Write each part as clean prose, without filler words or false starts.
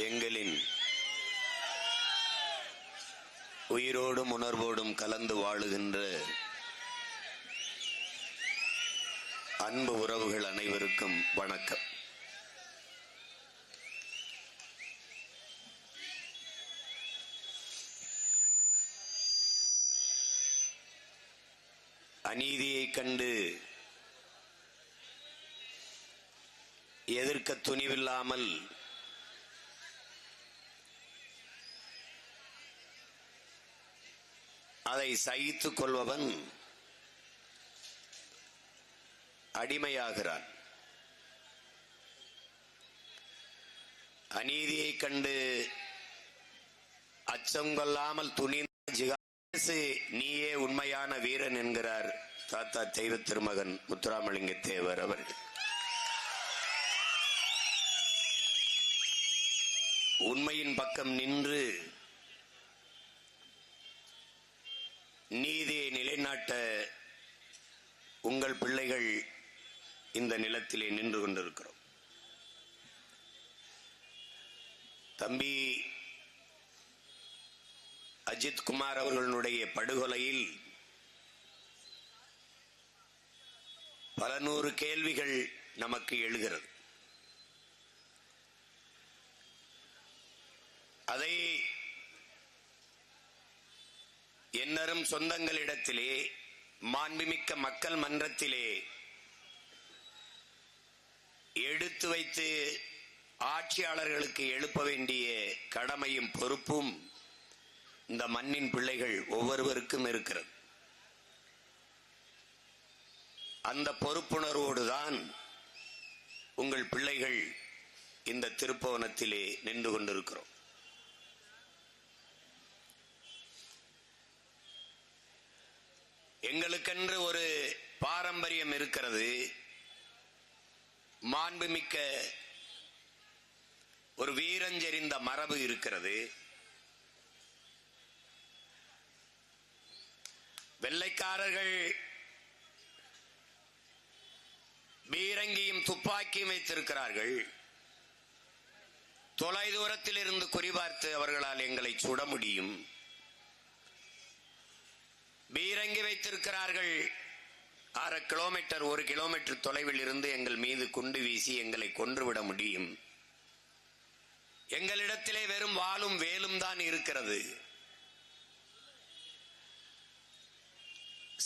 எங்களின் உயிரோடும் உணர்வோடும் கலந்து வாழுகின்ற அன்பு உறவுகள் அனைவருக்கும் வணக்கம். அநீதியை கண்டு எதிர்க்க துணிவில்லாமல் அதை சகித்துக் கொள்பவன் அடிமையாகிறான். அநீதியை கண்டு அச்சம் கொள்ளாமல் துணிந்து நீயே உண்மையான வீரன் என்கிறார் தாத்தா தெய்வ திருமகன் முத்துராமலிங்க தேவர் அவர்கள். உண்மையின் பக்கம் நின்று நீதியை நிலைநாட்ட உங்கள் பிள்ளைகள் இந்த நிலத்திலே நின்று கொண்டிருக்கிறோம். தம்பி அஜித் குமார் அவர்களுடைய படுகொலையில் பல நூறு கேள்விகள் நமக்கு எழுகிறது. அதை என்னரும் சொந்தங்களிடத்திலே, மாண்புமிக்க மக்கள் மன்றத்திலே எடுத்து வைத்து ஆட்சியாளர்களுக்கு எழுப்ப வேண்டிய கடமையும் பொறுப்பும் இந்த மண்ணின் பிள்ளைகள் ஒவ்வொருவருக்கும் இருக்கிறது. அந்த பொறுப்புணர்வோடுதான் உங்கள் பிள்ளைகள் இந்த திருப்பவனத்திலே நின்று கொண்டிருக்கிறோம். எங்களுக்கென்று ஒரு பாரம்பரியம் இருக்கிறது. மாண்புமிக்க ஒரு வீரஞ்செறிந்த மரபு இருக்கிறது. வெள்ளைக்காரர்கள் பீரங்கியும் துப்பாக்கியும் வைத்திருக்கிறார்கள். தொலை தூரத்தில் இருந்து குறிபார்த்து அவர்களால் எங்களை சுட முடியும். பீரங்கி வைத்திருக்கிறார்கள். 6 கிலோமீட்டர் 1 கிலோமீட்டர் தொலைவில் இருந்து எங்கள் மீது குண்டு வீசி எங்களை கொன்றுவிட முடியும். எங்களிடத்திலே வெறும் வாளும் வேலும் தான் இருக்கிறது.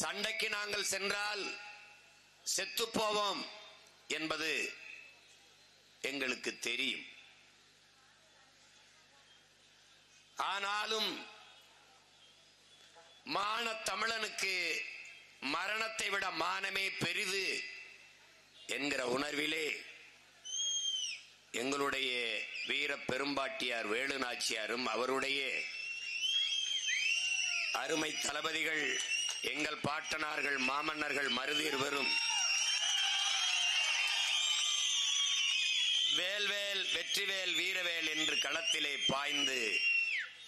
சண்டைக்கு நாங்கள் சென்றால் செத்துப்போவோம் என்பது எங்களுக்கு தெரியும். ஆனாலும் மான தமிழனுக்கு மரணத்தை விட மானமே பெரிது என்கிற உணர்விலே எங்களுடைய வீர பெரும்பாட்டியார் வேலுநாச்சியாரும் அவருடைய அருமை தளபதிகள் எங்கள் பாட்டனார்கள் மாமன்னர்கள் மருதீர்வரும் வேல்வேல் வெற்றிவேல் வீரவேல் என்று களத்திலே பாய்ந்து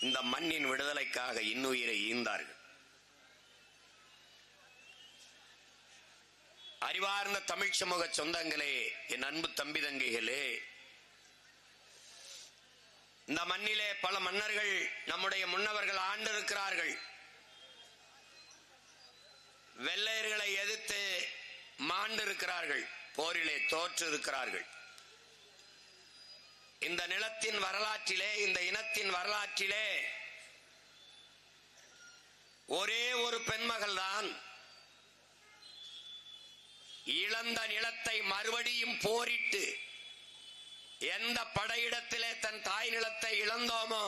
இந்த மண்ணின் விடுதலைக்காக இன்னுயிரை ஈந்தார்கள். அறிவார்ந்த தமிழ் சமூக சொந்தங்களே, என் அன்பு தம்பி தங்கைகளே, இந்த மண்ணிலே பல மன்னர்கள் நம்முடைய முன்னவர்கள் ஆண்டிருக்கிறார்கள். வெள்ளையர்களை எதிர்த்து மாண்டிருக்கிறார்கள். போரிலே தோற்று இருக்கிறார்கள். இந்த நிலத்தின் வரலாற்றிலே, இந்த இனத்தின் வரலாற்றிலே ஒரே ஒரு பெண்மகள் தான் இழந்த நிலத்தை மறுபடியும் போரிட்டு, எந்த படையிடத்திலே தன் தாய் நிலத்தை இழந்தோமோ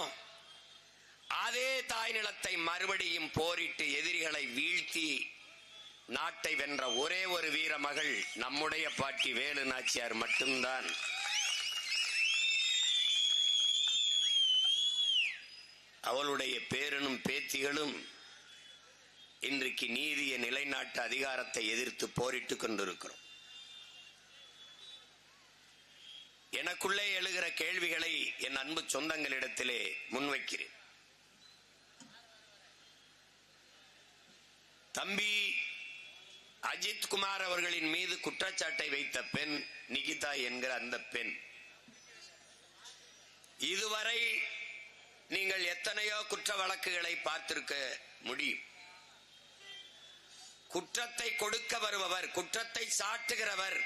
அதே தாய் நிலத்தை மறுபடியும் போரிட்டு எதிரிகளை வீழ்த்தி நாட்டை வென்ற ஒரே ஒரு வீர மகள் நம்முடைய பாட்டி வேலு நாச்சியார் மட்டும்தான். அவளுடைய பேரனும் பேத்திகளும் இன்றைக்கு நீதியை நிலைநாட்டு அதிகாரத்தை எதிர்த்து போரிட்டுக் கொண்டிருக்கிறோம். எனக்குள்ளே எழுகிற கேள்விகளை என் அன்பு சொந்தங்களிடத்திலே முன்வைக்கிறேன். தம்பி அஜித் குமார் அவர்களின் மீது குற்றச்சாட்டை வைத்த பெண் நிகிதா என்கிற அந்த பெண் இதுவரை நீங்கள் எத்தனையோ குற்ற வழக்குகளை பார்த்திருக்க முடியும். குற்றத்தை கொடுக்க வருபவர், குற்றத்தை சாட்டுகிறவர்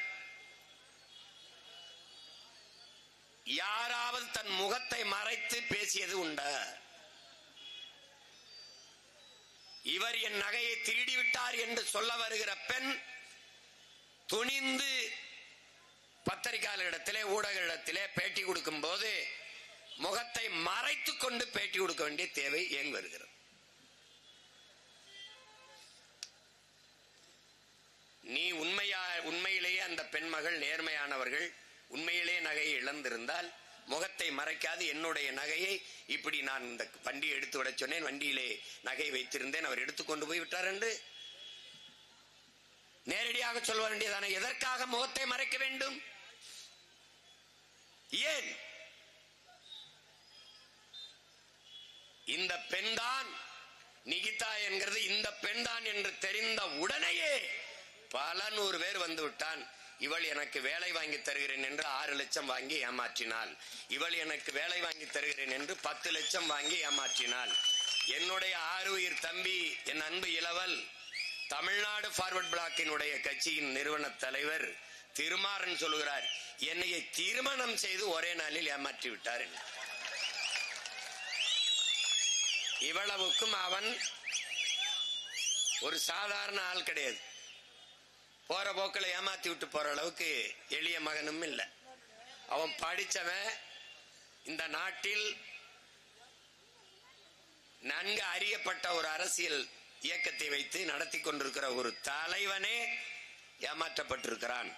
யாராவது தன் முகத்தை மறைத்து பேசியது உண்டா? இவர் என் நகையை திருடிவிட்டார் என்று சொல்ல வருகிற பெண் துணிந்து பத்திரிகையாளரிடத்திலே, ஊடகத்திலே பேட்டி கொடுக்கும் போது முகத்தை மறைத்துக் கொண்டு பேட்டி கொடுக்க வேண்டிய தேவை ஏன் வருகிறது? நீ உண்மையிலேயே அந்த பெண்மகள் நேர்மையானவர்கள், உண்மையிலே நகையை இழந்திருந்தால் முகத்தை மறைக்காது என்னுடைய நகையை இப்படி நான் இந்த வண்டியை எடுத்து விட சொன்னேன், வண்டியிலே நகை வைத்திருந்தேன், அவர் எடுத்துக்கொண்டு போய் விட்டார் என்று நேரடியாக சொல்ல வேண்டியதான. எதற்காக முகத்தை மறைக்க வேண்டும்? ஏன்? இந்த பெண்தான் நிகிதா என்கிறது இந்த பெண்தான் என்று தெரிந்த உடனேயே பல நூறு பேர் வந்து விட்டான். இவள் எனக்கு வேலை வாங்கி தருகிறேன் என்று 6 லட்சம் வாங்கி ஏமாற்றினாள். இவள் எனக்கு வேலை வாங்கி தருகிறேன் என்று 10 லட்சம் வாங்கி ஏமாற்றினாள். என்னுடைய ஆருயிர் தம்பி, என் அன்பு இளவல், தமிழ்நாடு ஃபார்வர்ட் பிளாக்கினுடைய கட்சியின் நிறுவன தலைவர் திருமாறன் சொல்லுகிறார், என்னையை திருமணம் செய்து ஒரே நாளில் ஏமாற்றி விட்டார். இவ்வளவுக்கும் அவன் ஒரு சாதாரண ஆள் கிடையாது. போற போக்கில் ஏமாத்தி விட்டு போற அளவுக்கு எளிய மகனும் இல்லை. அவன் படிச்சவன், இந்த நாட்டில் நன்கு அறியப்பட்ட ஒரு அரசியல் இயக்கத்தை வைத்து நடத்தி கொண்டிருக்கிற ஒரு தலைவனே ஏமாற்றப்பட்டிருக்கிறான்.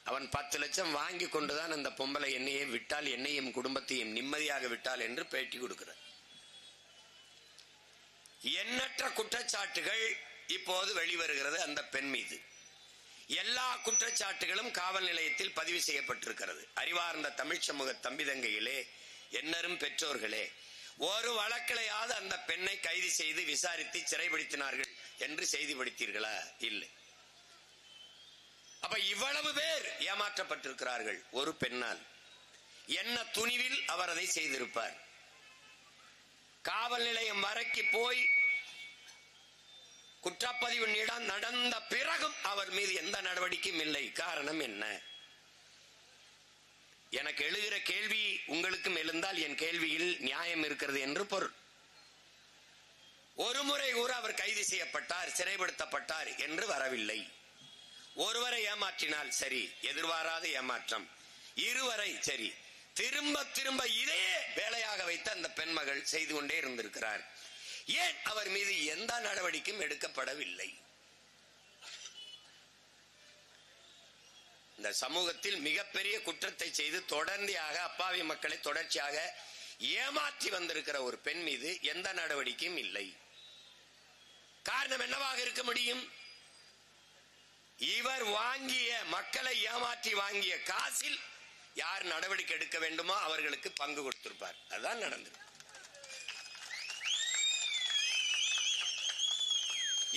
அவன் 10 லட்சம் வாங்கி கொண்டுதான் அந்த பொம்பளை என்னையே விட்டால், என்னையும் குடும்பத்தையும் நிம்மதியாக விட்டால் என்று பேட்டி கொடுக்கிறார். எண்ணற்ற குற்றச்சாட்டுகள் இப்போது வெளிவருகிறது அந்த பெண் மீது. எல்லா குற்றச்சாட்டுகளும் காவல் நிலையத்தில் பதிவு செய்யப்பட்டிருக்கிறது. அறிவார்ந்த தமிழ் சமூக தம்பிதங்கையிலே, என்னரும் பெற்றோர்களே, ஒரு வழக்கிலையாவது அந்த பெண்ணை கைது செய்து விசாரித்து சிறைப்படுத்தினார்கள் என்று செய்தி படித்தீர்களா? இல்லை. அப்ப இவ்வளவு பேர் ஏமாற்றப்பட்டிருக்கிறார்கள் ஒரு பெண்ணால். என்ன துணிவில் அவர் அதை செய்திருப்பார்? காவல் நிலையம் வரைக்கு போய் குற்றப்பதிவு நடந்த பிறகும் அவர் மீது எந்த நடவடிக்கையும் இல்லை. காரணம் என்ன? எனக்கு எழுகிற கேள்வி உங்களுக்கும் எழுந்தால் என் கேள்வியில் நியாயம் இருக்கிறது என்று பொருள். ஒரு முறை கூட அவர் கைது செய்யப்பட்டார், சிறைப்படுத்தப்பட்டார் என்று வரவில்லை. ஒருவரை ஏமாற்றினால் சரி, எதிர்பாராத ஏமாற்றம். இருவரை சரி, திரும்ப திரும்ப இதையே வேலையாக வைத்து அந்த பெண்மகள் செய்து கொண்டே இருந்திருக்கிறார். ஏன் அவர் மீது எந்த நடவடிக்கையும் எடுக்கப்படவில்லை? இந்த சமூகத்தில் மிகப்பெரிய குற்றத்தை செய்து தொடர்ந்தியாக அப்பாவி மக்களை தொடர்ச்சியாக ஏமாற்றி வந்திருக்கிற ஒரு பெண் மீது எந்த நடவடிக்கையும் இல்லை. காரணம் என்னவாக இருக்க முடியும்? இவர் வாங்கிய, மக்களை ஏமாற்றி வாங்கிய காசில் யார் நடவடிக்கை எடுக்க வேண்டுமோ அவர்களுக்கு பங்கு கொடுத்திருப்பார். அதுதான் நடந்தது.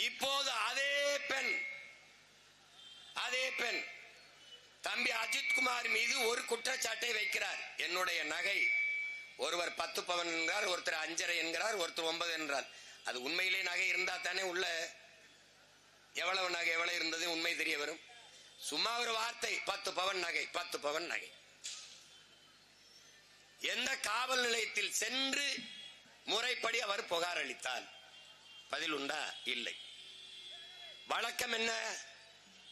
இப்போது அதே பெண் தம்பி அஜித்குமார் மீது ஒரு குற்றச்சாட்டை வைக்கிறார். என்னுடைய நகை, ஒருவர் 10 பவன் என்கிறார், ஒருத்தர் 5.5 என்கிறார், ஒருத்தர் 9 என்றார். அது உண்மையிலே நகை இருந்தா தானே உள்ள எவ்வளவு நகை எவ்வளவு இருந்தது உண்மை தெரிய வரும். சும்மா ஒரு வார்த்தை, 10 பவன் நகை, 10 பவன் நகை. எந்த காவல் நிலையத்தில் சென்று முறைப்படி அவர் புகார் அளித்தால் பதில் உண்டா? இல்லை. வழக்கம் என்ன?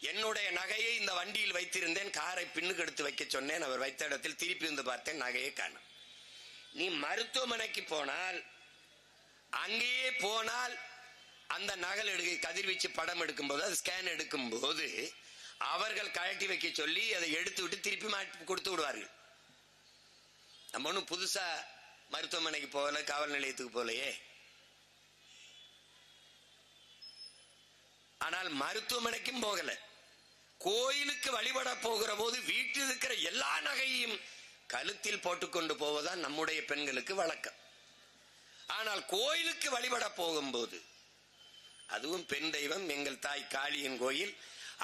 என்னுடைய நகையை இந்த வண்டியில் வைத்திருந்தேன், காரை பின்னுக்கு எடுத்து வைக்க சொன்னேன், அவர் வைத்த இடத்தில் திருப்பி வந்து பார்த்தேன், நகையை காணோம். நீ மருத்துவமனைக்கு போனால், அங்கேயே போனால் அந்த நகல் கதிர்வீச்சு படம் எடுக்கும் போது, அது ஸ்கேன் எடுக்கும் போது அவர்கள் கழட்டி வைக்க சொல்லி அதை எடுத்து விட்டு திருப்பி மாட்டி கொடுத்து விடுவார்கள். நம்ம ஒன்றும் புதுசா மருத்துவமனைக்கு போகல, காவல் நிலையத்துக்கு போகலையே. ஆனால் மருத்துவமனைக்கும் போகல, கோயிலுக்கு வழிபட போகிற போது வீட்டில் இருக்கிற எல்லா நகையும் கழுத்தில் போட்டுக்கொண்டு போவதுதான் நம்முடைய பெண்களுக்கு வழக்கம். ஆனால் கோயிலுக்கு வழிபட போகும்போது, அதுவும் பெண் தெய்வம் எங்கள் தாய் காளியின் கோயில்,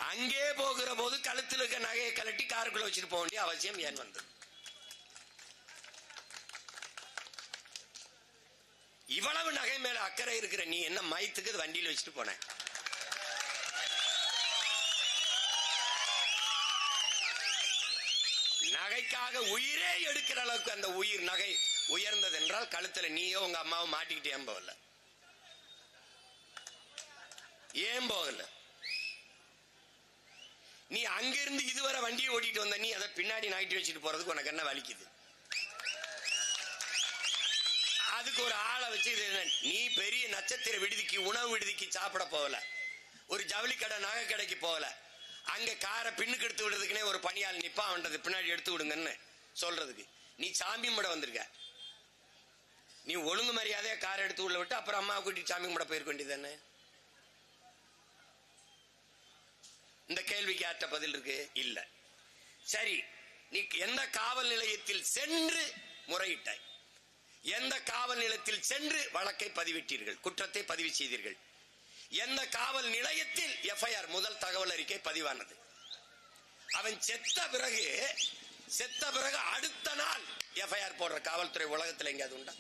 அங்கே போகிற போது கழுத்தில் இருக்க நகையை கழட்டி காருக்குள்ள வச்சுட்டு போக வேண்டிய அவசியம் ஏன் வந்தது? இவ்வளவு நகை மேல அக்கறை இருக்கிற நீ என்ன மயத்துக்கு வண்டியில் வச்சுட்டு போன? நகைக்காக உயிரே எடுக்கிற அளவுக்கு அந்த உயிர் நகை உயர்ந்தது என்றால் கழுத்துல நீயோ உங்க அம்மாவும் மாட்டிக்கிட்டு ஏன் போகல? ஏன் போகல? நீ அங்கிருந்து இதுவரை வண்டியை ஓட்டிட்டு வந்த நீ அதை பின்னாடி நகட்டி வச்சுட்டு போறதுக்கு உனக்கு என்ன வலிக்குது? அதுக்கு ஒரு ஆளை வச்சு நீ பெரிய நட்சத்திர விடுதிக்கு உணவு விடுதிக்கு சாப்பிட போகல, ஒரு ஜவுளி கடை நகை கடைக்கு போகல, அங்க காரை பின்னுக்கு எடுத்து விடுறதுக்குனே ஒரு பணியாள் நிப்பா, அவன்றது பின்னாடி எடுத்து விடுங்கன்னு சொல்றதுக்கு நீ சாமி முட வந்திருக்க. நீ ஒழுங்கு மரியாதையா காரை எடுத்து உள்ள விட்டு அப்புறம் அம்மா கூட்டிட்டு சாமி முட போயிருக்க வேண்டியதானே? இந்த கேள்விக்கு யார்ட்ட பதில் இருக்கு? இல்ல. சரி, நீ எந்த காவல் நிலையத்தில் சென்று முறையிட்டாய்? எந்த காவல் நிலையத்தில் சென்று வழக்கை பதிவிட்டீர்கள், குற்றத்தை பதிவு செய்தீர்கள்? எந்த காவல் நிலையத்தில் எஃப்ஐஆர் முதல் தகவல் அறிக்கை பதிவானது? அவன் செத்த பிறகு அடுத்த நாள் எஃப்ஐஆர் போடுற காவல்துறை உலகத்தில் எங்கேயாவது உண்டா?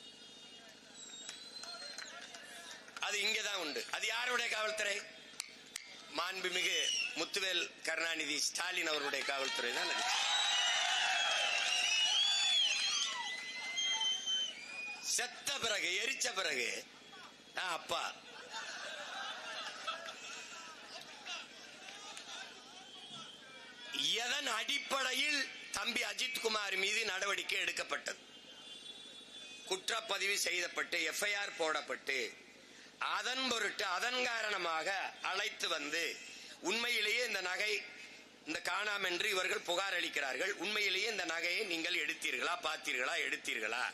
அது இங்கதான் உண்டு. அது யாருடைய காவல்துறை? மாண்புமிகு முத்துவேல் கருணாநிதி ஸ்டாலின் அவருடைய காவல்துறை தான். செத்த பிறகு எரிச்ச பிறகு அப்பா எதன் அடிப்படையில் தம்பி அஜித்குமார் மீது நடவடிக்கை எடுக்கப்பட்டது? குற்றப்பதிவு செய்யப்பட்டு எஃப்ஐஆர் போடப்பட்டு அதன் பொருட்டு அதன் காரணமாக அழைத்து வந்து உண்மையிலேயே இந்த நகை இந்த காணாம் என்று இவர்கள் புகார் அளிக்கிறார்கள், உண்மையிலேயே இந்த நகையை நீங்கள் எடுத்தீர்களா, பார்த்தீர்களா, எடுத்தீர்களா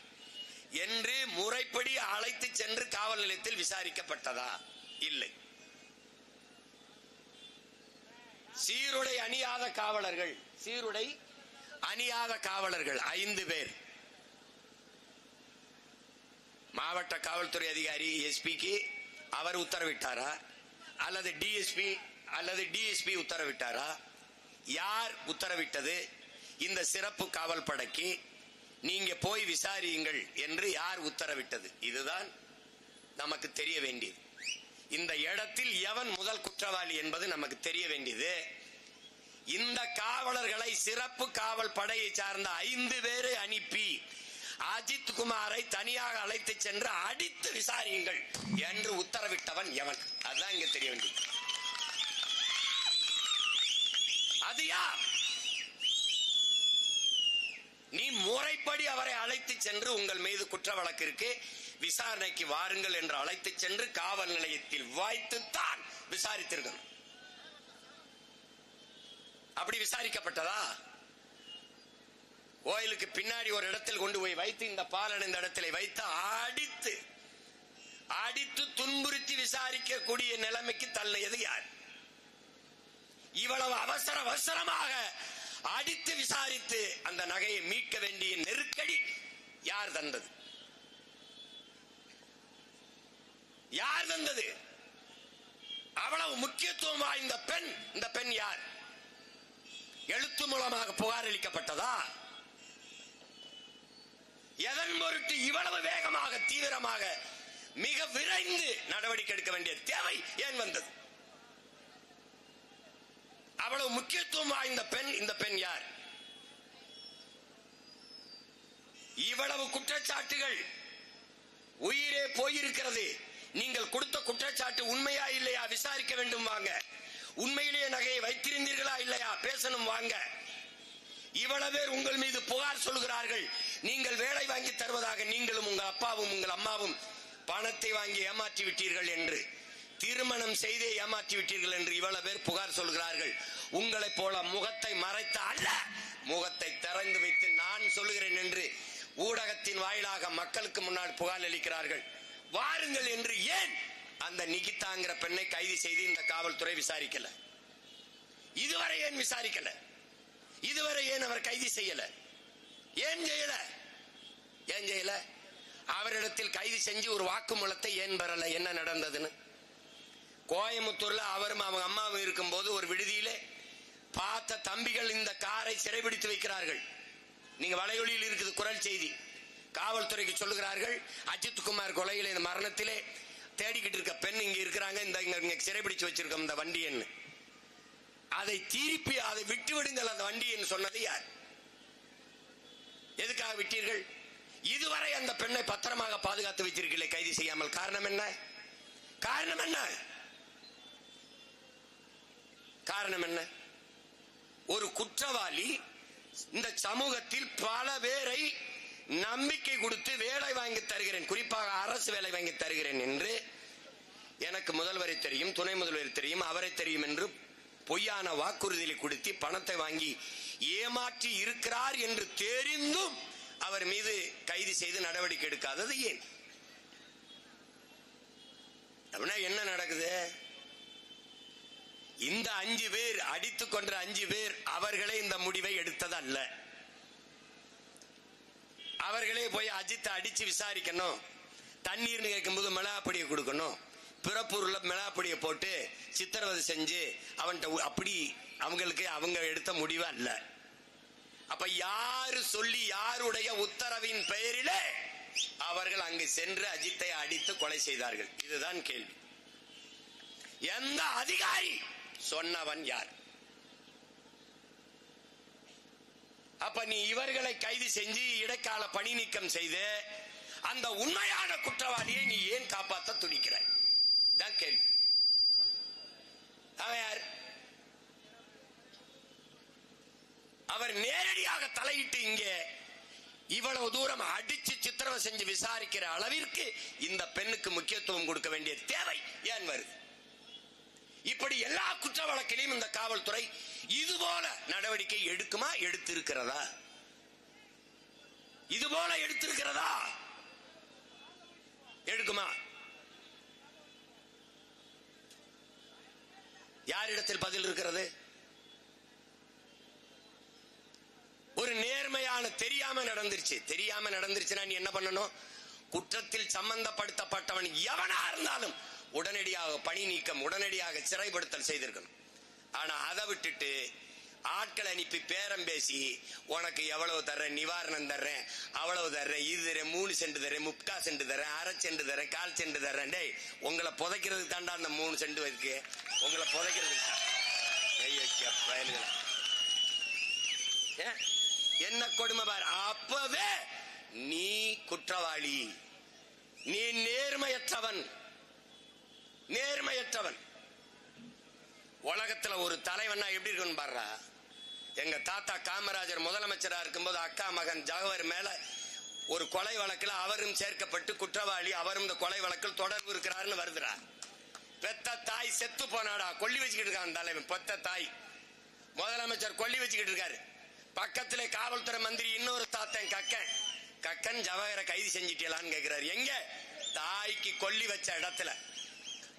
என்று முறைப்படி அழைத்து சென்று காவல் நிலையத்தில் விசாரிக்கப்பட்டதா? இல்லை. சீருடை அணியாத காவலர்கள் 5 பேர், மாவட்ட காவல்துறை அதிகாரி எஸ்பிக்கு அவர் உத்தரவிட்டாரா அல்லது டிஎஸ்பி அல்லது டிஎஸ்பி உத்தரவிட்டாரா? யார் உத்தரவிட்டது? இந்த சிறப்பு காவல் படைக்கு நீங்க போய் விசாரியுங்கள் என்று யார் உத்தரவிட்டது? இதுதான் நமக்கு தெரிய வேண்டியது. இந்த இடத்தில் எவன் முதல் குற்றவாளி என்பது நமக்கு தெரிய வேண்டியது. இந்த காவலர்களை சிறப்பு காவல் படையை சார்ந்த 5 பேரை அனுப்பி அஜித்குமாரை தனியாக அழைத்து சென்று அடித்து விசாரியுங்கள் என்று உத்தரவிட்டவன் எவன்? அதுதான் இங்க தெரிய வேண்டியது. அது யார்? நீ முறைப்படி அவரை அழைத்து சென்று உங்கள் மீது குற்ற வழக்கிற்கு விசாரணைக்கு வாருங்கள் என்று அழைத்து சென்று காவல் நிலையத்தில் வைத்துத்தான் விசாரித்திருக்கணும். அப்படி விசாரிக்கப்பட்டதா? கோயிலுக்கு பின்னாடி ஒரு இடத்தில் கொண்டு போய் வைத்து இந்த பாலன் இந்த இடத்துல வைத்து அடித்து துன்புறுத்தி விசாரிக்கக்கூடிய நிலைமைக்கு தள்ளியது யார்? இவ்வளவு அவசரமாக அடித்து விசாரித்து அந்த நகையை மீட்க வேண்டிய நெருக்கடி யார் தந்தது? யார் தந்தது? அவ்வளவு முக்கியத்துவம் வாய்ந்த பெண், இந்த பெண் யார்? எழுத்து மூலமாக புகார் அளிக்கப்பட்டதா? எதன் பொருட்டு இவ்வளவு வேகமாக தீவிரமாக மிக விரைந்து நடவடிக்கை எடுக்க வேண்டிய தேவை ஏன் வந்தது? அவ்வளவு முக்கியத்துவம் வாய்ந்த பெண், இந்த பெண் யார்? இவ்வளவு குற்றச்சாட்டுகள், உயிரே போயிருக்கிறது. நீங்கள் கொடுத்த குற்றச்சாட்டு உண்மையா இல்லையா விசாரிக்க வேண்டும் வாங்க. உண்மையிலேயே நகையை வைத்திருந்தீர்களா இல்லையா பேசணும் வாங்க. இவ்வளவு பேர் உங்கள் மீது புகார் சொல்கிறார்கள். நீங்கள் வேலை வாங்கி தருவதாக நீங்களும் உங்கள் அப்பாவும் உங்கள் அம்மாவும் பணத்தை வாங்கி ஏமாற்றி விட்டீர்கள் என்று, திருமணம் செய்தே ஏமாற்றி விட்டீர்கள் என்று இவ்வளவு பேர் புகார் சொல்கிறார்கள். உங்களை போல முகத்தை மறைத்த அல்ல, முகத்தை திறந்து வைத்து நான் சொல்லுகிறேன் என்று ஊடகத்தின் வாயிலாக மக்களுக்கு முன்னால் புகார் அளிக்கிறார்கள். வாருங்கள் என்று ஏன் அந்த நிகிதாங்கிற பெண்ணை கைது செய்து இந்த காவல்துறை விசாரிக்கல? இதுவரை ஏன் விசாரிக்கல? இதுவரை ஏன் அவர் கைது செய்யல? ஏன் செய்யல? அவரிடத்தில் கைது செஞ்சு ஒரு வாக்குமூலத்தை ஏன் பெறல? என்ன நடந்ததுன்னு? கோயம்புத்தூர்ல அவரும் அவங்க அம்மாவும் இருக்கும் போது ஒரு விடுதியிலே பார்த்த தம்பிகள் இந்த காரை சிறைபிடித்து வைக்கிறார்கள். நீங்க வலையொலியில் இருக்குது குரல் செய்தி. காவல்துறைக்கு சொல்லுகிறார்கள், அஜித் குமார் கொலையில இந்த மரணத்திலே தேடிக்கிட்டு இருக்க பெண் இங்க இருக்கிறாங்க, இங்க சிறைபிடிச்சு வச்சிருக்கோம் இந்த வண்டி என்ன, அதை திருப்பி அதை விட்டு விடுங்கள் அந்த வண்டி என்று சொன்னது யார்? எதுக்காக விட்டீர்கள்? இதுவரை அந்த பெண்ணை பத்திரமாக பாதுகாத்து வைத்திருக்கீங்களே கைது செய்யாமல், காரணம் என்ன? காரணம் என்ன? காரணம் என்ன? ஒரு குற்றவாளி இந்த சமூகத்தில் பல பேரை நம்பிக்கை கொடுத்து வேலை வாங்கி தருகிறேன், குறிப்பாக அரசு வேலை வாங்கி தருகிறேன் என்று எனக்கு முதல்வரை தெரியும், துணை முதல்வரை தெரியும், அவரை தெரியும் என்று பொய்யான வாக்குறுதியை கொடுத்து பணத்தை வாங்கி ஏமாற்றி இருக்கிறார் என்று தெரிந்தும் அவர் மீது கைது செய்து நடவடிக்கை எடுக்காதது ஏன்? அப்படின்னா என்ன நடக்குது? இந்த 5 பேர் அடித்துக் கொன்ற 5 பேர் அவர்களே இந்த முடிவை எடுத்தது அல்ல. அவர்களே போய் அஜித்தை அடிச்சு விசாரிக்கணும், தண்ணீர்னு கேட்கும்போது மிளகாப்பொடியை கொடுக்கணும், பிறப்பூர்ல மிளகாப்பொடியை போட்டு சித்திரவதை செஞ்சு அவன்கிட்ட அப்படி அவங்களுக்கு அவங்க எடுத்த முடிவு அல்ல. அப்ப யாரு சொல்லி யாருடைய உத்தரவின் பெயரிலே அவர்கள் அங்கு சென்று அஜித்தை அடித்து கொலை செய்தார்கள்? இதுதான் கேள்வி. எந்த அதிகாரி சொன்னவன் யார்? அப்ப நீ இவர்களை கைது செஞ்சு இடைக்கால பணி நீக்கம் செய்து அந்த உண்மையான குற்றவாளியை நீ ஏன் காப்பாற்ற துடிக்கிறாய்? தான் கேள்வி. அவன் யார்? அவர் நேரடியாக தலையிட்டு இங்கே இவ்வளவு தூரம் அடிச்சு சித்திரவதை செஞ்சு விசாரிக்கிற அளவிற்கு இந்த பெண்ணுக்கு முக்கியத்துவம் கொடுக்க வேண்டிய தேவை ஏன் வருது? இப்படி எல்லா குற்ற வழக்கிலையும் இந்த காவல்துறை இதுபோல நடவடிக்கை எடுக்குமா? எடுத்திருக்கிறதா? இதுபோல எடுத்திருக்கிறதா? எடுக்குமா? யாரிடத்தில் பதில் இருக்கிறது? ஒரு நேர்மையான தெரியாம நடந்துருச்சுன்னா நீ என்ன பண்ணணும்? குற்றத்தில் சம்பந்தப்படுத்தப்பட்டவன் எவனா இருந்தாலும் உடனடியாக பணி நீக்கம், உடனடியாக சிறைப்படுத்தல் செய்திருக்கணும். ஆனா அதை விட்டுட்டு ஆட்கள் அனுப்பி பேரம் பேசி உனக்கு எவ்வளவு தர்றேன், நிவாரணம் தர்றேன், அவ்வளவு தர்றேன், இது தர்றேன், 3 சென்ட் தர்றேன், 3/4 சென்ட் தர்றேன், 1/2 சென்ட் தர்றேன், 1/4 சென்ட் தர்றேன். டேய், உங்களை புதைக்கிறதுக்கு தாண்டா அந்த 3 சென்ட் இருக்கு, உங்களை புதைக்கிறதுக்கு. என்ன கொடுமை பாரு. அப்பவே நீ குற்றவாளி, நீ நேர்மையற்றவன். உலகத்துல ஒரு தலைவனா எப்படி இருக்குன்னு பாருடா. எங்க தாத்தா காமராஜர் முதலமைச்சரா இருக்கும்போது அக்கா மகன் ஜவஹர் மேல ஒரு கொலை வழக்கில் அவரும் சேர்க்கப்பட்டு குற்றவாளி, அவரும் இந்த கொலை வழக்கில் தொடர்பு இருக்கிறாருன்னு வருதுடா. பெத்த தாய் செத்து போனாடா, கொல்லி வச்சுக்கிட்டு இருக்கான் தலைவன். பெத்த தாய் முதலமைச்சர் கொல்லி வச்சுக்கிட்டு இருக்காரு. பக்கத்திலே காவல்துறை மந்திரி இன்னொரு தாத்தன் கக்கன் ஜவஹரை கைது செஞ்சிட்டலான்னு கேட்கிறாரு. எங்க? தாய்க்கு கொல்லி வச்ச இடத்துல.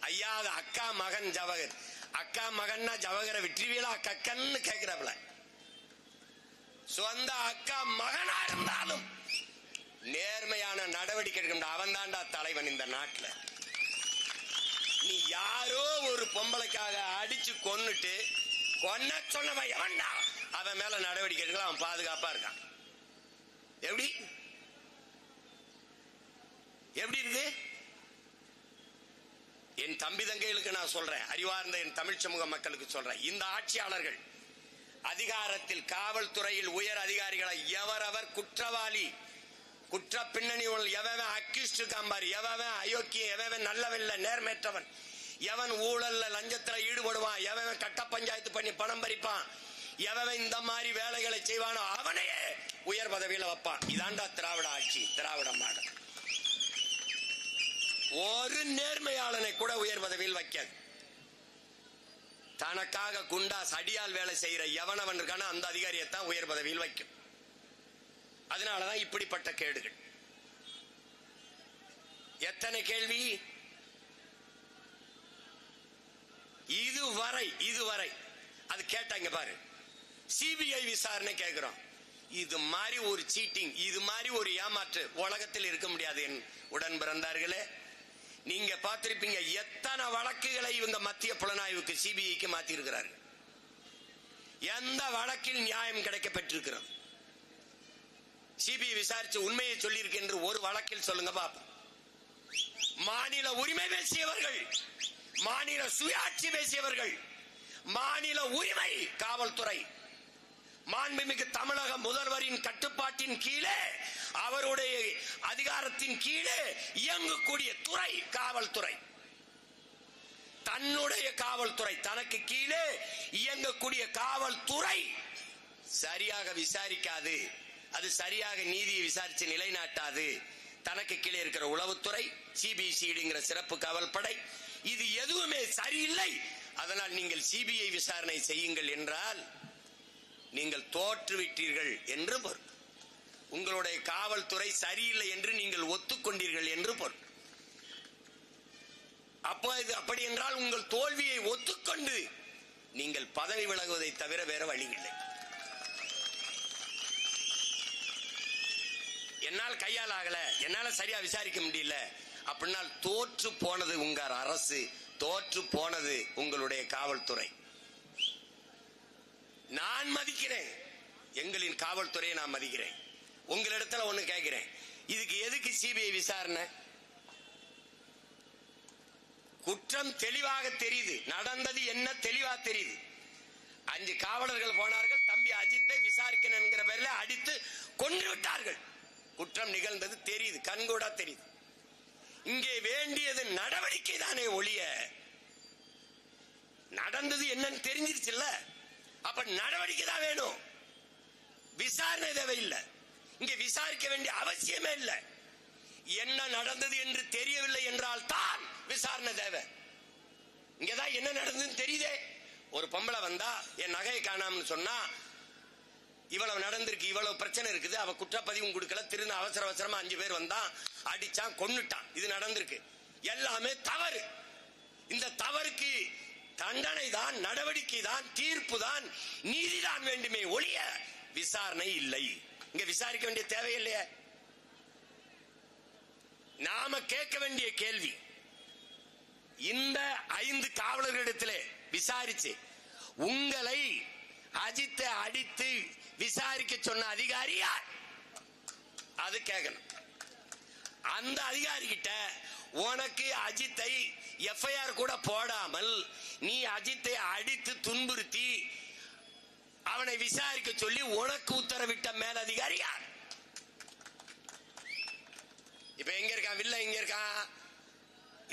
ஐயா, அக்கா மகன் ஜவஹர். அக்கா மகன்னா ஜவஹரை விட்டுருவீங்களா கக்கன்னு கேட்கிறாப்ல. சொந்த அக்கா மகனா இருந்தாலும் நேர்மையான நடவடிக்கை எடுக்க அவன் தாண்டா தலைவன் இந்த நாட்டுல. நீ யாரோ ஒரு பொம்பளைக்காக அடிச்சு கொன்னுட்டு கொன்ன சொன்னவன் எவன்டா அவன் மேல நடவடிக்கை எடுக்கலாம், அவன் பாதுகாப்பா இருக்கான். எப்படி இருக்கு? என் தம்பி தங்கைகளுக்கு நான் சொல்றேன், அறிவார்ந்த என் தமிழ் சமூக மக்களுக்கு சொல்றேன், இந்த ஆட்சியாளர்கள் அதிகாரத்தில் காவல்துறையில் உயர் அதிகாரிகளை எவரவர் குற்றவாளி, குற்ற பின்னணி எவன் அக்யூஸ்ட் காம்பார், எவன் அயோக்கிய, எவன் நல்லவன் நேர்மையற்றவன், எவன் ஊழல்ல லஞ்சத்துல ஈடுபடுவான், எவன் கட்ட பஞ்சாயத்து பண்ணி பணம் பறிப்பான், எவன் இந்த மாதிரி வேலைகளை செய்வானோ அவனையே உயர் பதவியில வைப்பான். இதாண்டா திராவிட ஆட்சி, திராவிட மாடல். ஒரு நேர்மையாளனை கூட உயர் பதவியில் வைக்காது. தனக்காக குண்டாஸ் அடியால் வேலை செய்யற எவனவன் இருக்கான அந்த அதிகாரியத்தான் உயர் பதவியில் வைக்கும். அதனாலதான் இப்படிப்பட்ட கேடுகள். எத்தனை கேள்வி இதுவரை அது கேட்டாங்க பாரு. சிபிஐ விசாரணை கேட்கிறோம். இது மாதிரி ஒரு சீட்டிங், இது மாதிரி ஒரு ஏமாற்று உலகத்தில் இருக்க முடியாது. என் உடன் பிறந்தார்களே, நீங்க பார்த்திருப்பீங்க எத்தனை வழக்குகளை இவங்க மத்திய புலனாய்வுக்கு சிபிஐக்கு மாத்தி இருக்கிறார்கள். எந்த வழக்கில் நியாயம் கிடைக்க பெற்றிருக்கிறது? சிபிஐ விசாரிச்சு உண்மையை சொல்லியிருக்கு என்று ஒரு வழக்கில் சொல்லுங்க பாப்போம். மாநில உரிமை பேசியவர்கள், மாநில சுயாட்சி பேசியவர்கள், மாநில உரிமை காவல்துறை, மாண்புமிகு தமிழக முதல்வரின் கட்டுப்பாட்டின் கீழே, அவருடைய அதிகாரத்தின் கீழே இயங்கக்கூடிய துறை காவல்துறை. தன்னுடைய காவல்துறை, தனக்கு கீழே இயங்கக்கூடிய காவல்துறை சரியாக விசாரிக்காது, அது சரியாக நீதியை விசாரிச்சு நிலைநாட்டாது. தனக்கு கீழே இருக்கிற உளவுத்துறை, சிபிசிஐடிங்கிற சிறப்பு காவல்படை, இது எதுவுமே சரியில்லை. அதனால் நீங்கள் சிபிஐ விசாரணை செய்யுங்கள் என்றால் நீங்கள் தோற்றுவிட்டீர்கள் என்று பொருள். உங்களுடைய காவல்துறை சரியில்லை என்று நீங்கள் ஒத்துக்கொண்டீர்கள் என்று பொருள். அப்படி என்றால் உங்கள் தோல்வியை ஒத்துக்கொண்டு நீங்கள் பதவி விலகுவதை தவிர வேற வழி இல்லை. என்னால் கையால் ஆகல, என்னால சரியா விசாரிக்க முடியல அப்படின்னா தோற்று போனது உங்க அரசு, தோற்று போனது உங்களுடைய காவல்துறை. நான் மதிக்கிறேன், எங்களின் காவல்துறையை நான் மதிக்கிறேன். உங்களிடத்துல ஒண்ணு கேட்கிறேன், இதுக்கு எதுக்கு சிபிஐ விசாரணை? குற்றம் தெளிவாக தெரியுது, நடந்தது என்ன தெளிவா தெரியுது. 5 காவலர்கள் போனார்கள், தம்பி அஜித்தை விசாரிக்கணும் என்கிற பேர்ல அடித்து கொன்று விட்டார்கள். குற்றம் நிகழ்ந்தது தெரியுது, கண்கூடா தெரியுது. இங்கே வேண்டியது நடவடிக்கை தானே ஒழிய, நடந்தது என்னன்னு தெரிஞ்சிருச்சுல்ல, அப்ப நடவடிக்கை தான் வேணும், விசாரணை தேவையில்லை. இங்க விசாரிக்க வேண்டிய அவசியமே இல்லை. என்ன நடந்தது என்று தெரியவில்லை என்றால் தான் விசாரணை தேவை. இங்கதான் என்ன நடந்ததுன்னு தெரியுதே. ஒரு பொம்பளை வந்தா என் நகையை காணாமன்னு சொன்னா, இவ்வளவு நடந்திருக்கு, இவ்வளவு பிரச்சனை இருக்குது, அவ குற்றப்பதிவும் கொடுக்கல, திருந்த அவசர அவசரமா 5 பேர் வந்தான், அடிச்சான், கொன்னுட்டான், இது நடந்திருக்கு. எல்லாமே தவறு. இந்த தவறுக்கு தண்டனை தான், நடவடிக்கை தான், தீர்ப்பு தான், நீதிதான் வேண்டுமே ஒழிய விசாரணை இல்லை. இங்க விசாரிக்க வேண்டிய தேவையில்லையே. நாம கேட்க வேண்டிய கேள்வி, இந்த 5 காவலர்களிடத்திலே விசாரிச்சு உங்களை அஜித்தை அடித்து விசாரிக்க சொன்ன அதிகாரி யார்? அது கேட்கணும். அந்த அதிகாரி கிட்ட உனக்கு அஜித்தை எஃப்ஐஆர் கூட போடாமல் நீ அஜித்தை அடித்து துன்புறுத்தி அவனை விசாரிக்க சொல்லி உனக்கு உத்தரவிட்ட மேல் அதிகாரி யார்? இப்ப எங்க இருக்கான் வில்ல? எங்க இருக்கான்?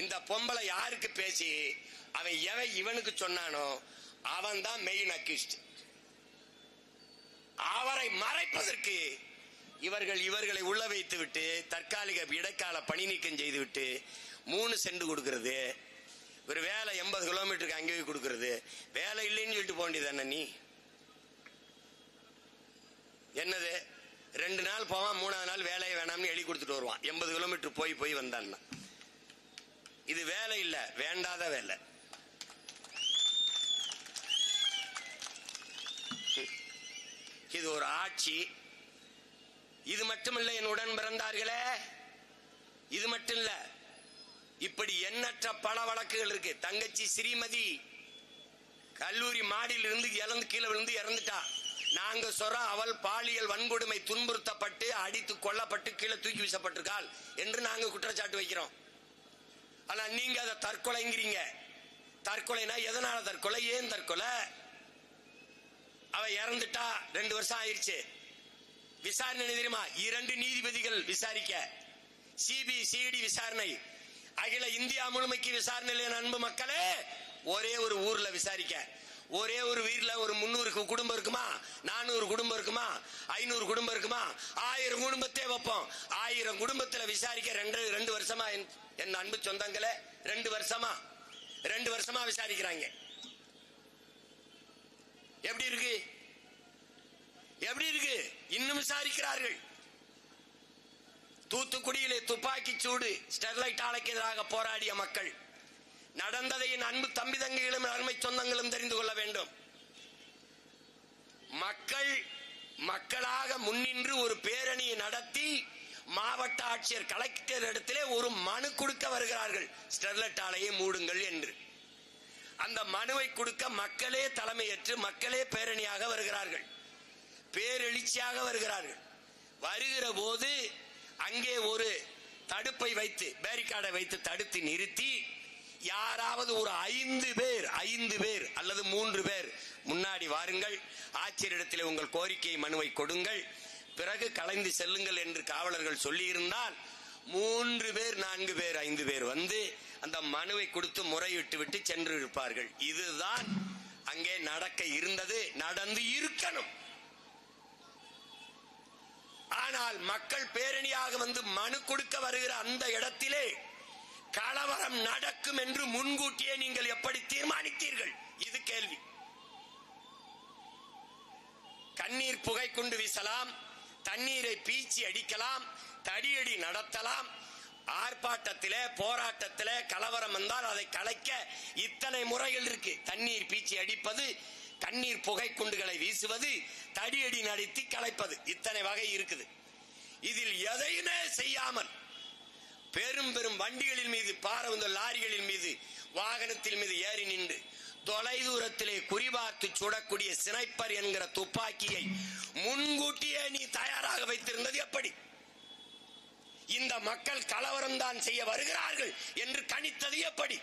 இந்த பொம்பளை யாருக்கு பேசி அவன் எவன் இவனுக்கு சொன்னானோ அவன் தான் மெயின் அக்யூஸ்ட். அவரை மறைப்பதற்கு இவர்களை உள்ள வைத்து விட்டு தற்காலிக இடைக்கால பணி நீக்கம் செய்து விட்டு 3 சென்ட் கொடுக்கிறது, ஒரு வேலை 80 கிலோமீட்டருக்கு அங்கேயே கொடுக்கிறது. வேலை இல்லைன்னு சொல்லிட்டு போக வேண்டியதானே நீ? என்னது 2 நாள் போவான், 3ஆவது நாள் வேலையை வேணாம்னு எழுதி கொடுத்துட்டு வருவான். 80 கிலோமீட்டர் போய் வந்தான்னா இது வேலை இல்ல, வேண்டாத வேலை. இது ஒரு ஆட்சி. இது மட்டுமல்ல என் உடன் பிறந்தார்களே, இது மட்டும் இல்ல, இப்படி எண்ணற்ற பல வழக்குகள் இருக்கு. தங்கச்சி ஸ்ரீமதி கல்லூரி மாடியில் இருந்து இறந்து கீழே விழுந்து இறந்துட்டா. நாங்க சொல்றோம் அவள் பாலியல் வன்கொடுமை துன்புறுத்தப்பட்டு அடித்து கொல்லப்பட்டு கீழே தூக்கி வீசப்பட்டிருக்காள் என்று நாங்க குற்றச்சாட்டு வைக்கிறோம். ஆனா நீங்க அதை தற்கொலைங்கிறீங்க. தற்கொலைனா எதனால தற்கொலை, ஏன் தற்கொலை? அவ இறந்துட்டா 2 வருஷம் ஆயிடுச்சு. விசாரணை தெரியுமா? 2 நீதிபதிகள் விசாரிக்க, சிபிசிஐடி விசாரணை, அகில இந்தியா முழுமைக்கு விசாரணை. அன்பு மக்களே, ஒரே ஒரு ஊர்ல விசாரிக்க, ஒரே ஒரு வீர்ல ஒரு 300 குடும்பம் இருக்குமா, 400 குடும்பம் இருக்குமா, 500 குடும்பம் இருக்குமா, 1000 குடும்பத்தை வைப்போம். 1000 குடும்பத்துல விசாரிக்க 2 வருஷமா என் அன்பு சொந்தங்களே, 2 வருஷமா விசாரிக்கிறாங்க. எப்படி இருக்கு? எப்படி இருக்கு? இன்னும் விசாரிக்கிறார்கள். தூத்துக்குடியிலே துப்பாக்கி சூடு, ஸ்டெர்லைட் ஆலைக்கு எதிராக போராடிய மக்கள், நடந்ததை என் அன்பு தம்பி தங்கைகளும் அருமை சொந்தங்களும் தெரிந்து கொள்ள வேண்டும். மக்களாக முன்னின்று ஒரு பேரணியை நடத்தி மாவட்ட ஆட்சியர் கலெக்டர் இடத்திலே ஒரு மனு கொடுக்க வருகிறார்கள், ஸ்டெர்லைட் ஆலையை மூடுங்கள் என்று. அந்த மனுவை கொடுக்க மக்களே தலைமையேற்று மக்களே பேரணியாக வருகிறார்கள், பேரெழுச்சியாக வருகிறார்கள். வருகிற போது அங்கே ஒரு தடுப்பை வைத்து பேரிகார்டை வைத்து தடுத்து நிறுத்தி யாராவது ஒரு 5 பேர் அல்லது 3 பேர் முன்னாடி வாருங்கள், ஆட்சியரிடத்தில் உங்கள் கோரிக்கை மனுவை கொடுங்கள், பிறகு கலைந்து செல்லுங்கள் என்று காவலர்கள் சொல்லி இருந்தால் 3 பேர் 4 பேர் 5 பேர் வந்து அந்த மனுவை கொடுத்து முறையிட்டு விட்டு சென்று இருப்பார்கள். இதுதான் அங்கே நடக்க இருந்தது, நடந்து இருக்கணும். ஆனால் மக்கள் பேரணியாக வந்து மனு கொடுக்க வருகிற அந்த இடத்திலே கலவரம் நடக்கும் என்று முன்கூட்டியே நீங்கள் எப்படி தீர்மானித்தீர்கள்? இது கேள்வி. கண்ணீர் புகை கொண்டு வீசலாம், தண்ணீரை பீச்சி அடிக்கலாம், தடியடி நடத்தலாம். ஆர்ப்பாட்டத்திலே போராட்டத்திலே கலவரம் வந்தால் அதை கலைக்க இத்தனை முறைகள் இருக்கு. தண்ணீர் பீச்சி அடிப்பது, கண்ணீர் புகை குண்டுகளை வீசுவது, தடியடி நடத்தி கலைப்பது, இத்தனை வகை இருக்குது. இதில் எதையுமே செய்யாமல் பெரும் பெரும் வண்டிகளின் மீது, பாரவுந்த லாரிகளின் மீது, வாகனத்தின் மீது ஏறி நின்று தொலைதூரத்திலே குறிபார்த்து சுடக்கூடிய ஸ்னைப்பர் என்கிற துப்பாக்கியை முன்கூட்டியே நீ தயாராக வைத்திருந்தது எப்படி? இந்த மக்கள் கலவரம் தான் செய்ய வருகிறார்கள் என்று கணித்தது எப்படி?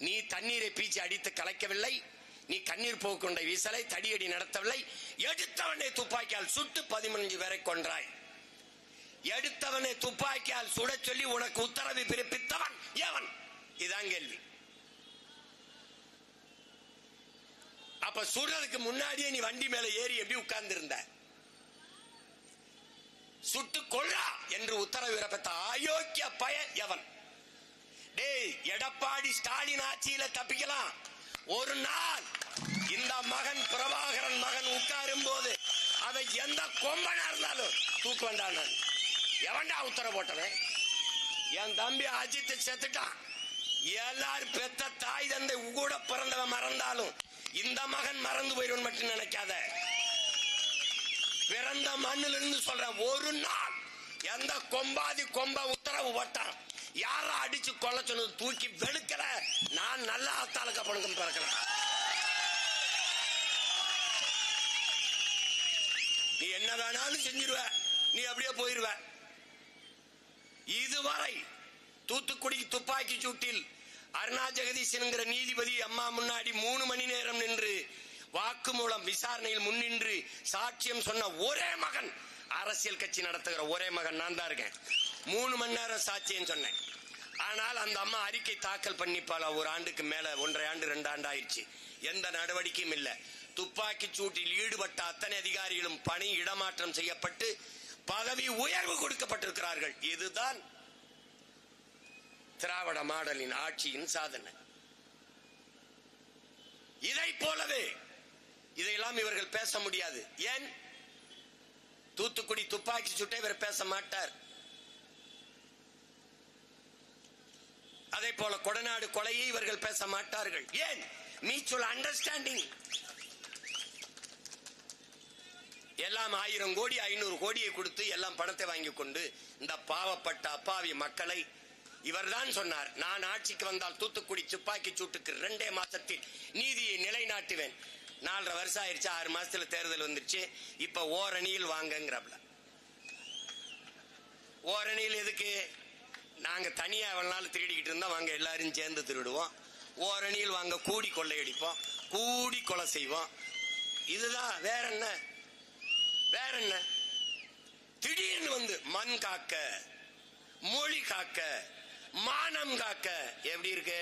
நீ தண்ணீரை பீச்சி அடித்து கலைக்கவில்லை, நீ கண்ணீர் போக்குண்டை வீசலை, தடியடி நடத்தவில்லை. எடுத்தவனை துப்பாக்கியால் சுட்டு 15 பேரை கொன்றாய். எடுத்தவனை துப்பாக்கியால் சுட சொல்லி உனக்கு உத்தரவு பிறப்பித்தவன் எவன்? இதான் கேள்வி. அப்ப சுடுறதுக்கு முன்னாடியே நீ வண்டி மேல ஏறி எப்படி உட்கார்ந்து இருந்த? சுட்டு கொள்ளா என்று உத்தரவு பிறப்பித்த அயோக்கிய பய எவன்? டேய், எடப்பாடி ஸ்டாலின் ஆட்சியில தப்பிக்கலாம். ஒரு நாள் இந்த மகன் பிரபாகரன் மகன் உட்காரும் போது அதை எந்த கொம்பனா இருந்தாலும் தூக்கு வேண்டாம். எவன்டா உத்தரவு போட்டவன்? என் தம்பி அஜித் செத்துட்டான். எல்லாரும் பெத்த தாய் தந்தை கூட பிறந்தவன் மறந்தாலும் இந்த மகன் மறந்து போயிடும் மட்டும் நினைக்காத. பிறந்த மண்ணில் இருந்து சொல்ற, ஒரு நாள் எந்த கொம்பாதி கொம்ப உத்தரவு போட்டான், யாரா அடிச்சு கொல்ல சொன்னது தூக்கி வெளுக்கல. நான் நல்ல ஆத்தாளுக்கு பணக்கம் பிறக்கிறேன். நீ என்ன வேணாலும் செஞ்சிருவ, நீ அப்படியே போயிருவ. இதுவரை தூத்துக்குடி துப்பாக்கி சூட்டில் அருணா ஜெகதீஷ் என்கிற நீதிபதி அம்மா முன்னாடி 3 மணி நேரம் நின்று வாக்குமூலம் விசாரணையில் முன்னின்று சாட்சியம் சொன்ன ஒரே மகன், அரசியல் கட்சி நடத்துகிற ஒரே மகன் நான் தான் இருக்கேன். 3 மணி நேரம் சாட்சியம் சொன்னேன். ஆனால் அந்த அம்மா அறிக்கை தாக்கல் பண்ணிப்பால ஒரு ஆண்டுக்கு மேல, 1.5 ஆண்டு 2 ஆண்டு ஆயிடுச்சு. எந்த நடவடிக்கையும் இல்லை. துப்பாக்கி சூட்டில் ஈடுபட்ட அத்தனை அதிகாரிகளும் பணி இடமாற்றம் செய்யப்பட்டு பதவி உயர்வு கொடுக்கப்பட்டிருக்கிறார்கள். இதுதான் திராவிட மாடலின் ஆட்சியின் சாதனை. இதை போலவே இதையெல்லாம் இவர்கள் பேச முடியாது. ஏன்? தூத்துக்குடி துப்பாக்கி சூட்டை இவர் பேச மாட்டார். அதே போல கொடநாடு கொலையை இவர்கள் பேச மாட்டார்கள். ஏன்? Mutual understanding. எல்லாம் 1000 கோடி 500 கோடியை கொடுத்து எல்லாம் பணத்தை வாங்கி கொண்டு இந்த பாவப்பட்ட அப்பாவி மக்களை இவர்தான் சொன்னார், நான் ஆட்சிக்கு வந்தால் தூத்துக்குடி துப்பாக்கி சூட்டுக்கு 2 மாசத்தில் நீதியை நிலைநாட்டுவேன். 4.5 வருஷம் ஆயிடுச்சு, 6 மாசத்துல தேர்தல் வந்துருச்சு. இப்ப ஓரணியில் வாங்கங்கிறப்பல. ஓரணியில் எதுக்கு? நாங்க தனியா எவ்வளவு நாள் திருடிக்கிட்டு இருந்தா வாங்க எல்லாரும் சேர்ந்து திருடுவோம். ஓரணியில் வாங்க கூடி கொள்ளையடிப்போம், கூடி கொலை செய்வோம். இதுதான். வேற என்ன? வேற என்ன? திடீர்னு வந்து மண் காக்க, மொழி காக்க, மானம் காக்க. எப்படி இருக்கு?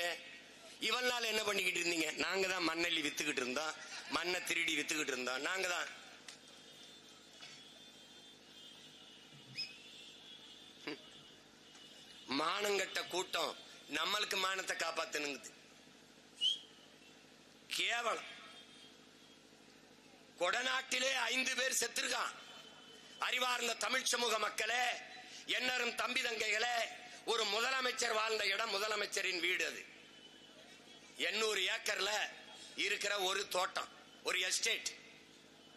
இவள் நாள் என்ன பண்ணிக்கிட்டு இருந்தீங்க? நாங்க தான் மண்ணெல்லி வித்துக்கிட்டு இருந்தோம், மண்ணை திருடி வித்துக்கிட்டு இருந்தோம். நாங்க தான். மானங்கட்ட கூட்டம் நம்மளுக்கு மானத்தை காப்பாத்தணுங்குது. கேவலம். கொடநாட்டிலே 5 பேர் செத்துருக்கான். அறிவார்ந்த தமிழ் சமூக மக்களே, என்னரும் தம்பி தங்கைகளே, ஒரு முதலமைச்சர் வாழ்ந்த இடம், முதலமைச்சரின் வீடு. அது 800 ஏக்கர்ல இருக்கிற ஒரு தோட்டம், ஒரு எஸ்டேட்,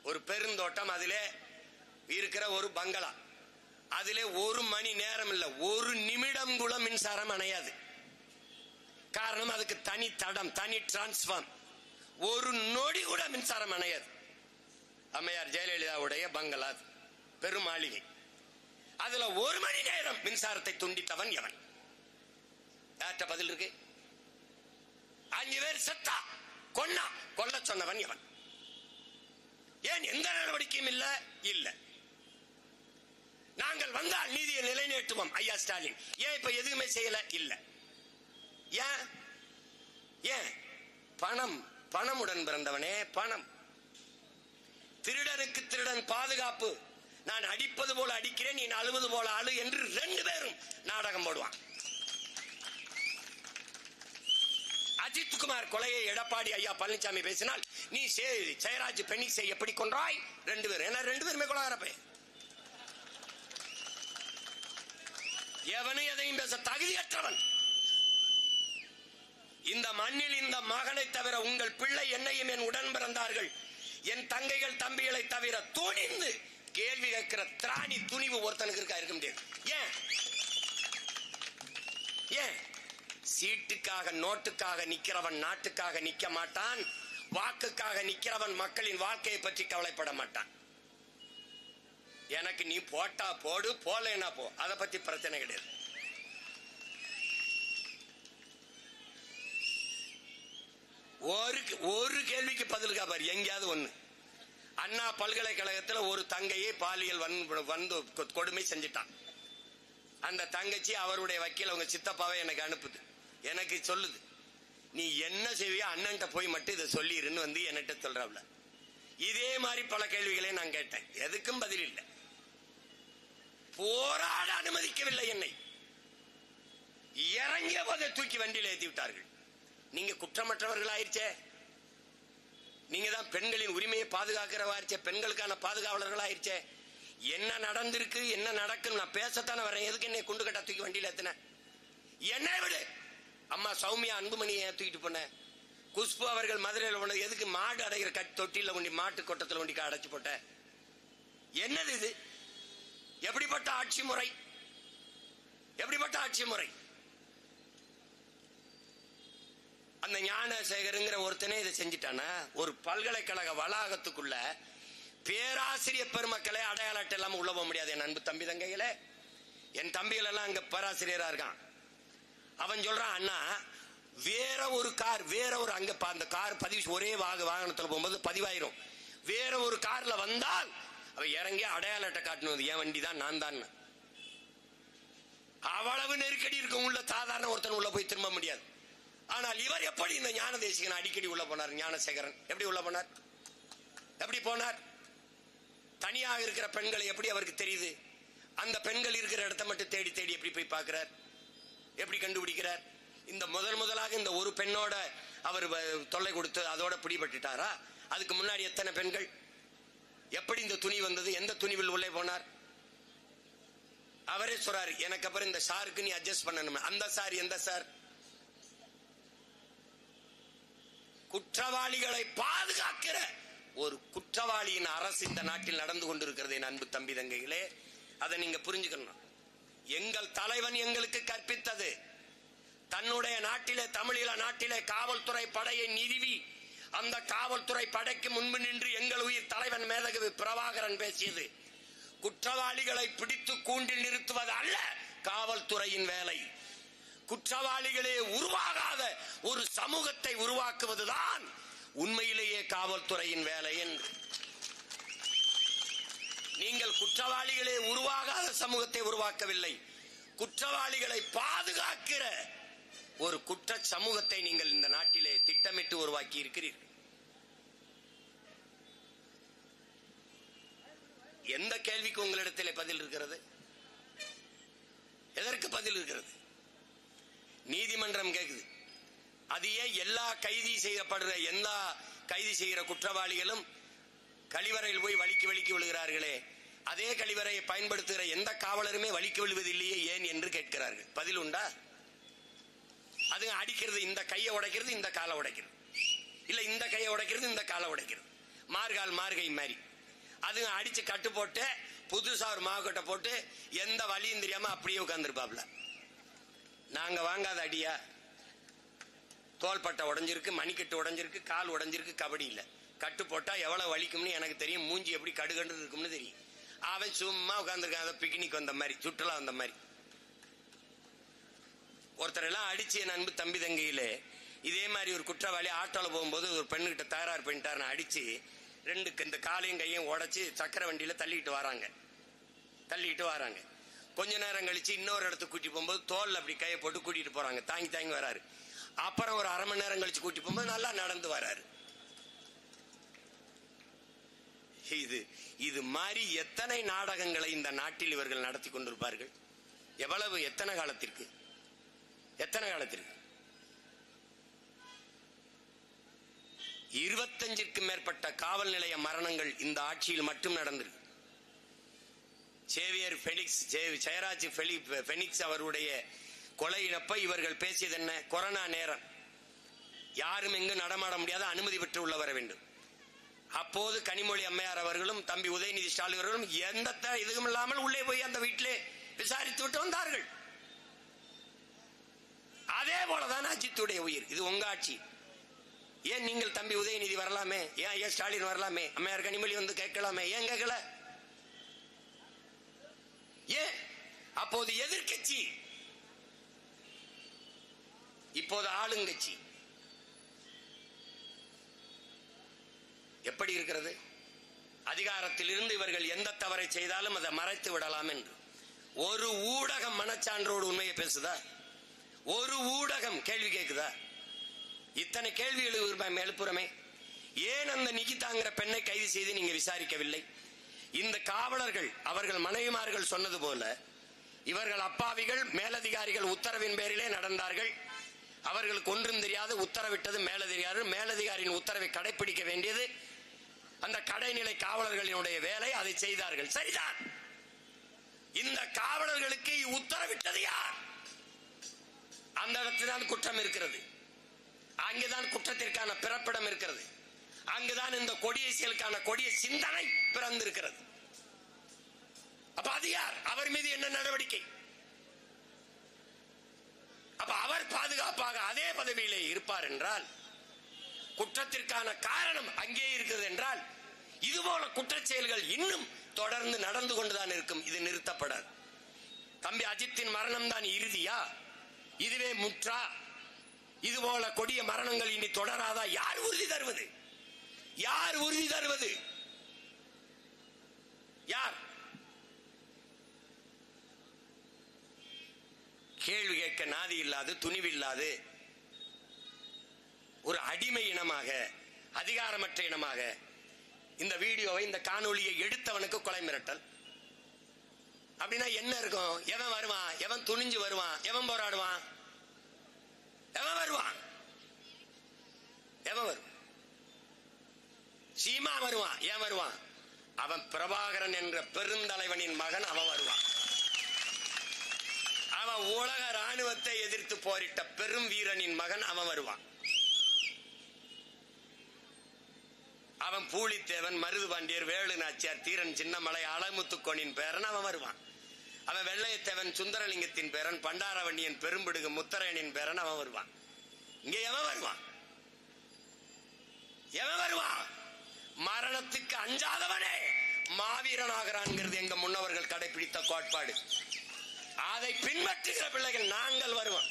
ஒரு பெருந்தோட்டம். அதிலே இருக்கிற ஒரு பங்களா. அதிலே 1 மணி நேரம் இல்ல, 1 நிமிடம் கூட மின்சாரம் அணையாது. காரணம், அதுக்கு தனி தடம், தனி டிரான்ஸ்பார்ம். 1 நொடி கூட மின்சாரம் அணையாது. அம்மையார் ஜெயலலிதாவுடைய பங்களா. பெரும் மாளிகை. அதுல 1 மணி நேரம் மின்சாரத்தை துண்டித்தவன் எவன்? யார்கிட்ட பதில் இருக்கு? 5 பேர் செத்தா கொன்னா கொல்ல சொன்னவன் எவன்? ஏன் எந்த நடவடிக்கையும் இல்ல. நாங்கள் வந்தால் நீதியை நிலைநாட்டுவோம் ஐயா ஸ்டாலின். ஏன் இப்ப எதுவுமே செய்யல? இல்ல. ஏன்? பணமுடன் பிறந்தவனே, பணம். திருடனுக்கு திருடன் பாதுகாப்பு. நான் அடிப்பது போல அடிக்கிறேன், நீ அழுவது போல அழு என்று 2 பேரும் நாடகம் போடுவான். அஜித் குமார் கொலையை எடப்பாடி ஐயா பழனிசாமி பேசினால், நீ ஜெயராஜ் பெண்ணிசை எப்படி கொன்றாய்? 2 பேரும். ஏன்னா 2 பேருமே கொலகாரப்பே. எவனும் எதையும் பேச தகுதியற்றவன். இந்த மண்ணில் இந்த மகனை தவிர உங்கள் பிள்ளை என்னையும் என் உடன் பிறந்தார்கள், என் தங்கைகள் தம்பிகளை தவிர துணிந்து கேள்வி கேட்கிற திராணி துணிவு ஒருத்தனுக்கு இருக்க முடியாது. ஏன்? சீட்டுக்காக நோட்டுக்காக நிக்கிறவன் நாட்டுக்காக நிக்க மாட்டான். வாக்குக்காக நிக்கிறவன் மக்களின் வாழ்க்கையை பற்றி கவலைப்பட மாட்டான். எனக்கு நீ போட்டா போடு, போலேனா போ, அதை பத்தி பிரச்சனை கிடையாது. ஒரு கேள்விக்கு பதிலுக்கா பாரு எங்கேயாவது ஒண்ணு. அண்ணா பல்கலைக்கழகத்தில் ஒரு தங்கையை பாலியல் வந்து கொடுமை செஞ்சிட்டான். அந்த தங்கச்சி அவருடைய வக்கீல் அவங்க சித்தப்பாவை எனக்கு அனுப்புது. எனக்கு சொல்லுது, நீ என்ன செய்வியா அண்ணன்ட்ட போய் மட்டும் இதை சொல்லிருன்னு வந்து என்கிட்ட சொல்றாப்ல. இதே மாதிரி பல கேள்விகளை நான் கேட்டேன், எதுக்கும் பதில் இல்லை. போராட அனுமதிக்கவில்லை என்னை. இறங்கிய போதை தூக்கி வண்டியில் ஏற்றி விட்டார்கள். நீங்க குற்றமற்றவர்கள் ஆயிருச்சே, நீங்க தான் பெண்களின் உரிமையை பாதுகாக்கிறவாயிருச்சே, பெண்களுக்கான பாதுகாவலர்கள் ஆயிருச்சே. என்ன நடந்திருக்கு என்ன நடக்கும் நான் பேசத்தானே வரேன். எதுக்கு என்னை குண்டு கட்டா தூக்கி வண்டியில் ஏத்தின? என்ன விடு. அம்மா சௌமியா அன்புமணியை தூக்கிட்டு போன, குஷ்பு அவர்கள் மதுரையில் போனது எதுக்கு? மாடு அடைகிற தொட்டில கொண்டி மாட்டு கொட்டத்தில் கொண்டி அடைச்சு போட்ட. என்னது இது? எப்படிப்பட்ட ஆட்சி முறை? எப்படிப்பட்ட ஆட்சி முறை? அந்த ஞானசேகருங்கிற ஒருத்தனே இதை செஞ்சிட்டானா? ஒரு பல்கலைக்கழக வளாகத்துக்குள்ள பேராசிரியர் பெருமக்களே அடையாள அட்டை இல்லாம உள்ள போக முடியாது. என் அன்பு தம்பி தங்கைகளே, என் தம்பிகள் எல்லாம் அங்க பேராசிரியரா இருக்கான். அவன் சொல்றான், அண்ணா வேற ஒரு கார் வேற ஒரு அங்க அந்த கார் பதிவு ஒரே வாகனத்துல போகும்போது பதிவாயிரும். வேற ஒரு கார்ல வந்தால் அவ இறங்கி அடையாள அட்டை காட்டணும், என் வண்டி தான் நான் தான். அவ்வளவு நெருக்கடி இருக்கும். உள்ள சாதாரண ஒருத்தன் உள்ள போய் திரும்ப முடியாது. ஆனால் இவர் எப்படி இந்த ஞான தேசிகன் அடிக்கடி உள்ள போனார்? ஞானசேகரன் எப்படி உள்ள போனார்? எப்படி போனார்? தனியாக இருக்கிற பெண்களை எப்படி அவருக்கு தெரியுது? அந்த பெண்கள் இருக்கிற இடத்தை மட்டும் தேடி தேடி எப்படி போய் பார்க்கிறார்? எப்படி கண்டுபிடிக்கிறார்? இந்த முதலாக இந்த ஒரு பெண்ணோட அவர் தொல்லை கொடுத்து அதோட பிடிபட்டுட்டாரா? அதுக்கு முன்னாடி எத்தனை பெண்கள்? எப்படி இந்த துணி வந்தது? எந்த துணிவில் உள்ளே போனார்? அவரே சொல்றாரு, எனக்கு அப்புறம் இந்த சாருக்கு நீ அட்ஜஸ்ட் பண்ணணும். அந்த சார் எந்த சார்? குற்றவாளிகளை பாதுகாக்கிற ஒரு குற்றவாளியின் அரசு இந்த நாட்டில் நடந்து கொண்டிருக்கிறது. என் அன்பு தம்பி தங்கைகளே, அதை நீங்க புரிஞ்சுக்கணும். எங்கள் தலைவன் எங்களுக்கு கற்பித்தது, தன்னுடைய நாட்டிலே தமிழீழ நாட்டிலே காவல்துறை படையை நிறுவி அந்த காவல்துறை படைக்கு முன்பு நின்று எங்கள் உயிர் தலைவன் மேதகு பிரபாகரன் பேசியது, குற்றவாளிகளை பிடித்து கூண்டில் நிறுத்துவது அல்ல காவல்துறையின் வேலை, குற்றவாளிகளே உருவாகாத ஒரு சமூகத்தை உருவாக்குவதுதான் உண்மையிலேயே காவல்துறையின் வேலை என்று. நீங்கள் குற்றவாளிகளே உருவாகாத சமூகத்தை உருவாக்கவில்லை, குற்றவாளிகளை பாதுகாக்கிற ஒரு குற்ற சமூகத்தை நீங்கள் இந்த நாட்டிலே திட்டமிட்டு உருவாக்கி இருக்கிறீர்கள். எந்த கேள்விக்கு உங்களிடத்திலே பதில் இருக்கிறது? எதற்கு பதில் இருக்கிறது? நீதிமன்றம் கேக்குது. அது ஏன் எல்லா கைதி செய்கிற குற்றவாளிகளும் கழிவறையில் போய் வலிக்கு விழுகிறார்களே, அதே கழிவறையை பயன்படுத்துகிற எந்த காவலருமே வலிக்கு விழுவதில்லையே ஏன் என்று கேட்கிறார்கள். பதில் உண்டா? அது அடிக்கிறது, இந்த கையை உடைக்கிறது, இந்த காலை உடைக்கிறது, இல்ல இந்த கையை உடைக்கிறது, இந்த காலை உடைக்கிறது, மார்கை மாதிரி அது அடிச்சு கட்டு போட்டு புதுசா ஒரு மாவுக்கட்டை போட்டு எந்த வலியும் தெரியாம அப்படியே உட்கார்ந்துருப்பாப்ல. நாங்க வாங்காத அடியா? தோள்பட்டை உடைஞ்சிருக்கு, மணிக்கட்டு உடைஞ்சிருக்கு, கால் உடைஞ்சிருக்கு, கபடி இல்ல. கட்டு போட்டா எவ்வளவு வலிக்கும்னு எனக்கு தெரியும், மூஞ்சி எப்படி கடுகண்டு இருக்கும்னு தெரியும். அவன் சும்மா உட்காந்துருக்கான், பிக்னிக் வந்த மாதிரி, சுற்றுலா வந்த மாதிரி. ஒருத்தர் எல்லாம் அடிச்சு என் அன்பு தம்பி தங்கையிலே இதே மாதிரி ஒரு குற்றவாளி ஆட்டோல போகும்போது ஒரு பெண்ணுகிட்ட தகராறு பண்ணிட்டாருன்னு அடிச்சு இந்த காலையும் கையும் உடைச்சு சக்கர வண்டியில தள்ளிட்டு வராங்க. கொஞ்ச நேரம் கழிச்சு இன்னொரு இடத்துக்கு கூட்டி போகும்போது தோல் அப்படி கையை போட்டு கூட்டிட்டு போறாங்க, தாங்கி வராரு. அப்புறம் ஒரு அரை மணி நேரம் கழிச்சு கூட்டி போகும்போது நல்லா நடந்து வராரு. இது மாதிரி எத்தனை நாடகங்களை இந்த நாட்டில் இவர்கள் நடத்தி கொண்டிருப்பார்கள். எவ்வளவு, எத்தனை காலத்திற்கு 25க்கும் மேற்பட்ட காவல் நிலைய மரணங்கள் இந்த ஆட்சியில் மட்டும் நடந்திருக்கு. சேவியர் பெலிக்ஸ், ஜெயராஜ் பெனிக்ஸ் அவருடைய கொலை இழப்பை இவர்கள் பேசியது என்ன? கொரோனா நேரம், யாரும் எங்கு நடமாட முடியாத அனுமதி பெற்று உள்ள வர வேண்டும். அப்போது கனிமொழி அம்மையார் அவர்களும் தம்பி உதயநிதி ஸ்டாலின் அவர்களும் எந்த இதுவும் இல்லாமல் உள்ளே போய் அந்த வீட்டிலே விசாரித்து விட்டு வந்தார்கள். அதே போலதான் அஜித்துடைய உயிர். இது உங்க ஆட்சி. ஏன் நீங்கள் தம்பி உதயநிதி வரலாமே, ஏன் ஸ்டாலின் வரலாமே, அம்மையார் கனிமொழி வந்து கேட்கலாமே, ஏன் கேட்கல? ஏன்? அப்போது எதிர்கட்சி, இப்போது ஆளுங்கட்சி. எப்படி இருக்கிறது? அதிகாரத்தில் இருந்து இவர்கள் எந்த தவறை செய்தாலும் அதை மறைத்து விடலாம் என்று. ஒரு ஊடகம் மனச்சான்றோடு உண்மையை பேசுதா? ஒரு ஊடகம் கேள்வி கேட்குதா? இத்தனை கேள்வி எழுப்புறமே. ஏன் அந்த நிகிதாங்கிற பெண்ணை கைது செய்து நீங்க விசாரிக்கவில்லை? இந்த காவலர்கள் அவர்கள் மனைவிமார்கள் சொன்னது போல இவர்கள் அப்பாவிகள், மேலதிகாரிகள் உத்தரவின் பேரிலே நடந்தார்கள். அவர்களுக்கு ஒன்றும் தெரியாது, உத்தரவிட்டது மேலதிகாரியின் உத்தரவை கடைபிடிக்க வேண்டியது அந்த கடைநிலை காவலர்களினுடைய வேலை, அதை செய்தார்கள். சரிதான். இந்த காவலர்களுக்கு உத்தரவிட்டது யார்? அந்த இடத்தில்தான் குற்றம் இருக்கிறது. அங்குதான் குற்றத்திற்கான பிறப்பிடம் இருக்கிறது. அங்குதான் இந்த கொடிய செயலுக்கான கொடிய சிந்தனை பிறந்திருக்கிறது. அப்ப அது யார்? அவர் மீது என்ன நடவடிக்கை? அப்ப அவர் பாதுகாப்பாக அதே பதவியிலே இருப்பார் என்றால், குற்றத்திற்கான காரணம் அங்கே இருக்கிறது என்றால், இதுபோல குற்றச் செயல்கள் இன்னும் தொடர்ந்து நடந்து கொண்டுதான் இருக்கும். இது நிறுத்தப்படாது. தம்பி அஜித்தின் மரணம் தான் இறுதியா? இதுவே முற்றா? இதுபோல கொடிய மரணங்கள் இனி தொடராதா? யார் உறுதி தருவது? யார்? கேள்வி கேட்க நாதி இல்லாது, துணிவில்லாது, ஒரு அடிமை இனமாக, அதிகாரமற்ற இனமாக இந்த வீடியோவை, இந்த காணொலியை எடுத்தவனுக்கு கொலை மிரட்டல். அப்படின்னா என்ன இருக்கும்? எவன் வருவான்? எவன் துணிஞ்சு வருவான்? எவன் போராடுவான்? எவன் வருவான்? சீமா வருவான். ஏன் வருவான்? அவன் பிரபாகரன் என்ற பெருந்தலைவனின் மகன். அவன் வருவான். அவன் உலக ராணுவத்தை எதிர்த்து போரிட்ட பெரும் வீரனின் மகன். அவன் வருவான். அவன் பூலித்தேவன், மருதுபாண்டியர், வேலு நாச்சியார், தீரன் சின்னமலை, அலமுத்துக்கோனின் பேரன். அவன் வருவான். அவன் வெள்ளையத்தேவன், சுந்தரலிங்கத்தின் பேரன், பண்டாரவண்டியன், பெரும்பிடுகு முத்தரையனின் பேரன். அவன் வருவான். இங்க எவன் வருவான்? மரணத்துக்கு அஞ்சாதவனே மாவீரனாகிறான்ங்கிறது எங்க முன்னவர்கள் கடைபிடித்த கோட்பாடு. அதை பின்பற்றுகிற பிள்ளைகள் நாங்கள் வருவோம்.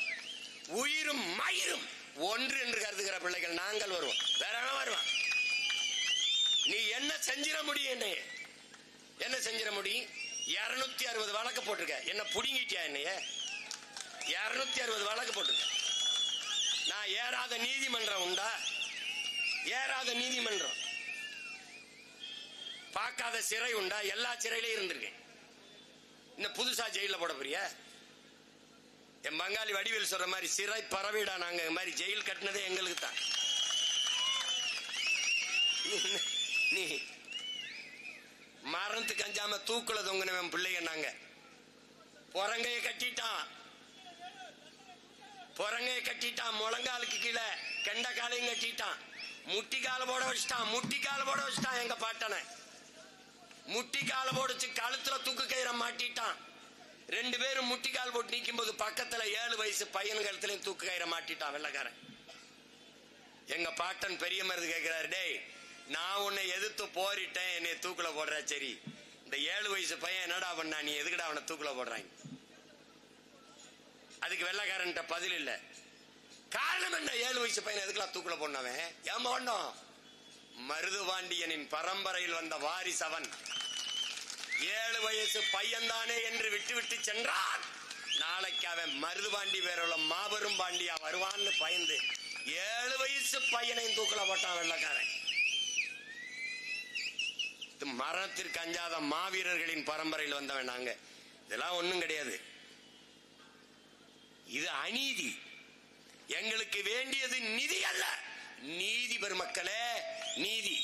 உயிரும் மயிரும் ஒன்று என்று கருதுகிற பிள்ளைகள் நாங்கள் வருவோம். வேற எவன் வருவான்? நீ என்ன செஞ்சிட முடியும்? என்ன செஞ்சிட முடியும்? 260 வழக்கு போட்டிருக்க. என்ன புடுங்கிட்டியா? என்னைய 260 வழக்கு போட்டிருக்க. நான் ஏறாத நீதிமன்றம் உண்டா? ஏறாத நீதிமன்றம், பார்க்காத சிறை உண்டா? எல்லா சிறையிலையும் இருந்திருக்கேன். இந்த புதுசா ஜெயில போட போறியா? என் பங்காளி வடிவேல் சொல்ற மாதிரி சிறை பரவிடா. நாங்க மாதிரி ஜெயில் கட்டினதே எங்களுக்கு தான். நீ மரணத்துக்கு அஞ்சாம தூக்குல தொங்குனவன் பிள்ளைங்க. நாங்க புறங்கைய கட்டிட்டான், முழங்காலுக்கு கீழே கெண்ட காலையும் கட்டிட்டான், முட்டி கால போட வச்சுட்டான். எங்க பாட்டனை முட்டி கால போடுச்சு, கழுத்துல தூக்கு கயிறை மாட்டிட்டான். 2 பேரும் முட்டி கால் போட்டு நிற்கும் போது பக்கத்துல 7 வயசு பையன் கழுத்துலயும் தூக்கு கயிறை மாட்டிட்டான் வெள்ளக்காரன். எங்க பாட்டன் பெரிய மருது கேட்கிறாரு, டேய் நான் உன்னை எதிர்த்து போரிட்டேன், என்னை தூக்குல போடுற, சரி இந்த 7 வயசு பையன் என்னடா பண்ணா, நீ எதுக்குடா அவனை தூக்குல போடுறாங்க? அதுக்கு வெள்ளக்காரன் பதில் இல்ல. காரணம் என்ன? 7 வயசு பையன் எதுக்குலாம் தூக்குல போனவன்? ஏன் போனோம்? மருதுபாண்டியனின் பரம்பரையில் வந்த வாரிசு அவன். 7 வயசு பையன்தானே என்று விட்டு விட்டு சென்றான். நாளைக்கு அவன் மருதுபாண்டி பேருள்ள மாபெரும் பாண்டியா வருவான்னு பயந்து 7 வயசு பையனையும் தூக்குல போட்டான் வெள்ளக்காரன். மரணத்திற்கு அஞ்சாத மாவீரர்களின் பரம்பரையில் வந்தவன் நாங்க. இதெல்லாம் ஒண்ணும் கிடையாது. இது அநீதி. எங்களுக்கு வேண்டியது நிதி அல்ல, நீதி. பெருமக்களே, நீதி.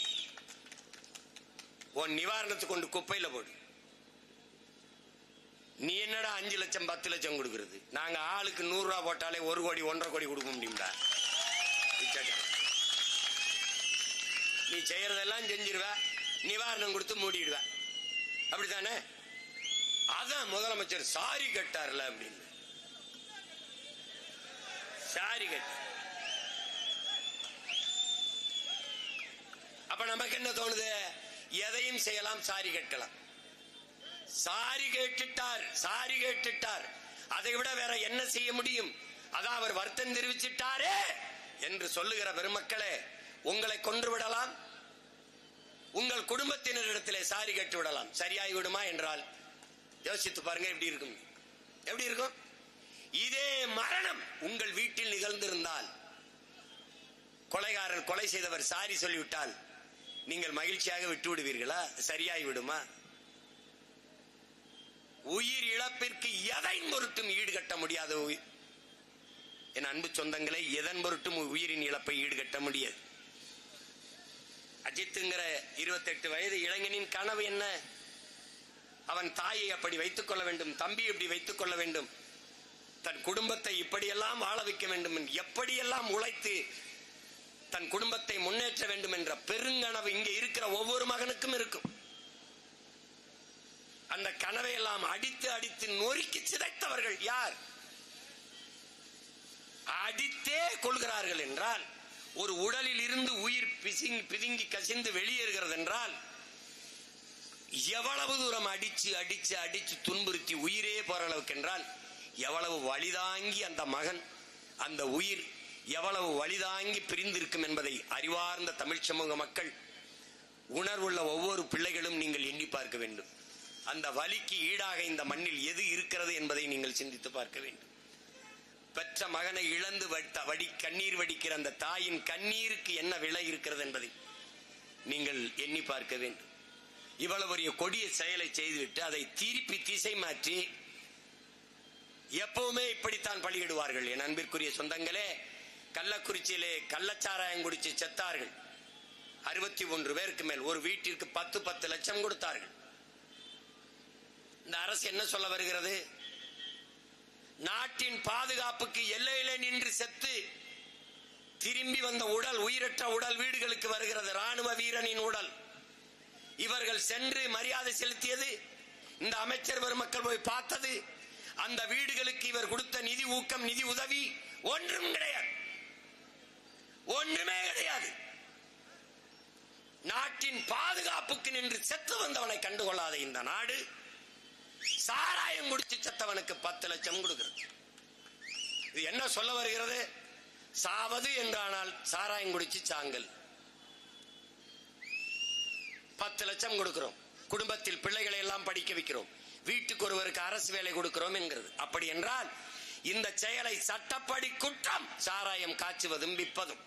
உன் நிவாரணத்துக்கு கொண்டு குப்பையில போடு. நீ என்னடா 5 லட்சம் 10 லட்சம் கொடுக்கிறது? நாங்க ஆளுக்கு 100 ரூபாய் போட்டாலே 1 கோடி 1.5 கோடி கொடுக்க முடியுங்களா? நீ செய்யறதெல்லாம் செஞ்சிருவ, நிவாரணம் கொடுத்து மூடிடுவ, அப்படித்தானே? அதான் முதலமைச்சர் சாரி கேட்டார்ல அப்படின்னு. சாரி கேட்ட அப்ப நமக்கு என்ன தோணுது? எதையும் செய்யலாம், சாரி கேட்கலாம். சாரி கேட்டுட்டார், சாரி கேட்டுட்டார். அதை விட வேற என்ன செய்ய முடியும்? அதான் அவர் வருத்தம் தெரிவிச்சிட்டாரே என்று சொல்லுகிற பெருமக்களே, உங்களை கொன்று விடலாம், உங்கள் குடும்பத்தினரிடத்திலே சாரி கேட்டு விடலாம். சரியாகி விடுமா என்றால் யோசித்து பாருங்க, எப்படி இருக்கும்? எப்படி இருக்கும்? இதே மரணம் உங்கள் வீட்டில் நிகழ்ந்திருந்தால், கொலைகாரன் கொலை செய்தவர் சாரி சொல்லிவிட்டால் நீங்கள் மகிழ்ச்சியாக விட்டு விடுவீர்களா? சரியாகி விடுமா? உயிர் இழப்பிற்கு எதை பொருட்டும் ஈடுகட்ட முடியாத என் அன்பு சொந்தங்களை, எதன் பொருட்டும் உயிரின் இழப்பை ஈடுகட்ட முடியாது. அஜித்துங்கிற 28 வயது இளைஞனின் கனவு என்ன? அவன் தாயை அப்படி வைத்துக் கொள்ள வேண்டும், தம்பி இப்படி வைத்துக் கொள்ள வேண்டும், தன் குடும்பத்தை இப்படியெல்லாம் வாழ வைக்க வேண்டும், எப்படியெல்லாம் உழைத்து தன் குடும்பத்தை முன்னேற்ற வேண்டும் என்ற பெருங்கனவு இங்கே இருக்கிற ஒவ்வொரு மகனுக்கும் இருக்கும். அந்த கனவை எல்லாம் அடித்து அடித்து நொறுக்கி சிதைத்தவர்கள் யார்? அடித்தே கொள்கிறார்கள் என்றால், ஒரு உடலில் இருந்து உயிர் பிதுங்கி கசிந்து வெளியேறுகிறது என்றால், எவ்வளவு தூரம் அடிச்சு அடிச்சு அடிச்சு துன்புறுத்தி உயிரே போற அளவுக்கு என்றால், எவ்வளவு வலிதாங்கி அந்த மகன், அந்த உயிர் எவ்வளவு வலிதாங்கி பிரிந்திருக்கும் என்பதை அறிவார்ந்த தமிழ் சமூக மக்கள், உணர்வுள்ள ஒவ்வொரு பிள்ளைகளும் நீங்கள் எண்ணி பார்க்க வேண்டும். அந்த வலிக்கு ஈடாக இந்த மண்ணில் எது இருக்கிறது என்பதை நீங்கள் சிந்தித்து பார்க்க வேண்டும். பெற்ற மகனை இழந்து கண்ணீர் வடிக்கிற அந்த தாயின் கண்ணீருக்கு என்ன விலை இருக்கிறது என்பதை நீங்கள் எண்ணி பார்க்க வேண்டும். இவ்வளவு ஒரு கொடிய செயலை செய்துவிட்டு அதை திருப்பி திசை மாற்றி எப்பவுமே இப்படித்தான் பலியிடுவார்கள். என் அன்பிற்குரிய சொந்தங்களே, கள்ளக்குறிச்சியிலே கள்ளச்சாராயம் குடிச்சு செத்தார்கள் 61 பேருக்கு மேல். ஒரு வீட்டிற்கு 10 லட்சம் கொடுத்தார்கள். இந்த அரசு என்ன சொல்ல வருகிறது? நாட்டின் பாதுகாப்புக்கு எல்லையிலே நின்று செத்து திரும்பி வந்த உடல், உயிரற்ற உடல் வீடுகளுக்கு வருகிறது. ராணுவ வீரனின் உடல். இவர்கள் சென்று மரியாதை செலுத்தியது, இந்த அமைச்சர் பெருமக்கள் போய் பார்த்தது, அந்த வீடுகளுக்கு இவர் கொடுத்த நிதி ஊக்கம், நிதி உதவி ஒன்றும் கிடையாது, ஒன்றுமே கிடையாது. நாட்டின் பாதுகாப்புக்கு நின்று செத்து வந்தவனை கண்டுகொள்ளாத இந்த நாடு சாராயம் குடிச்சு செத்தவனுக்கு 10 லட்சம் கொடுக்கிறது. இது என்ன சொல்ல வருகிறது? சாவது என்றானால் சாராயம் குடிச்சு சாங்கல். 10 லட்சம் கொடுக்கிறோம், குடும்பத்தில் பிள்ளைகளை எல்லாம் படிக்க வைக்கிறோம், வீட்டுக்கு ஒருவருக்கு அரசு வேலை கொடுக்கிறோம் என்கிறது. அப்படி என்றால் இந்த செயலை சட்டப்படி குற்றம். சாராயம் காய்ச்சுவதும் விற்பதும்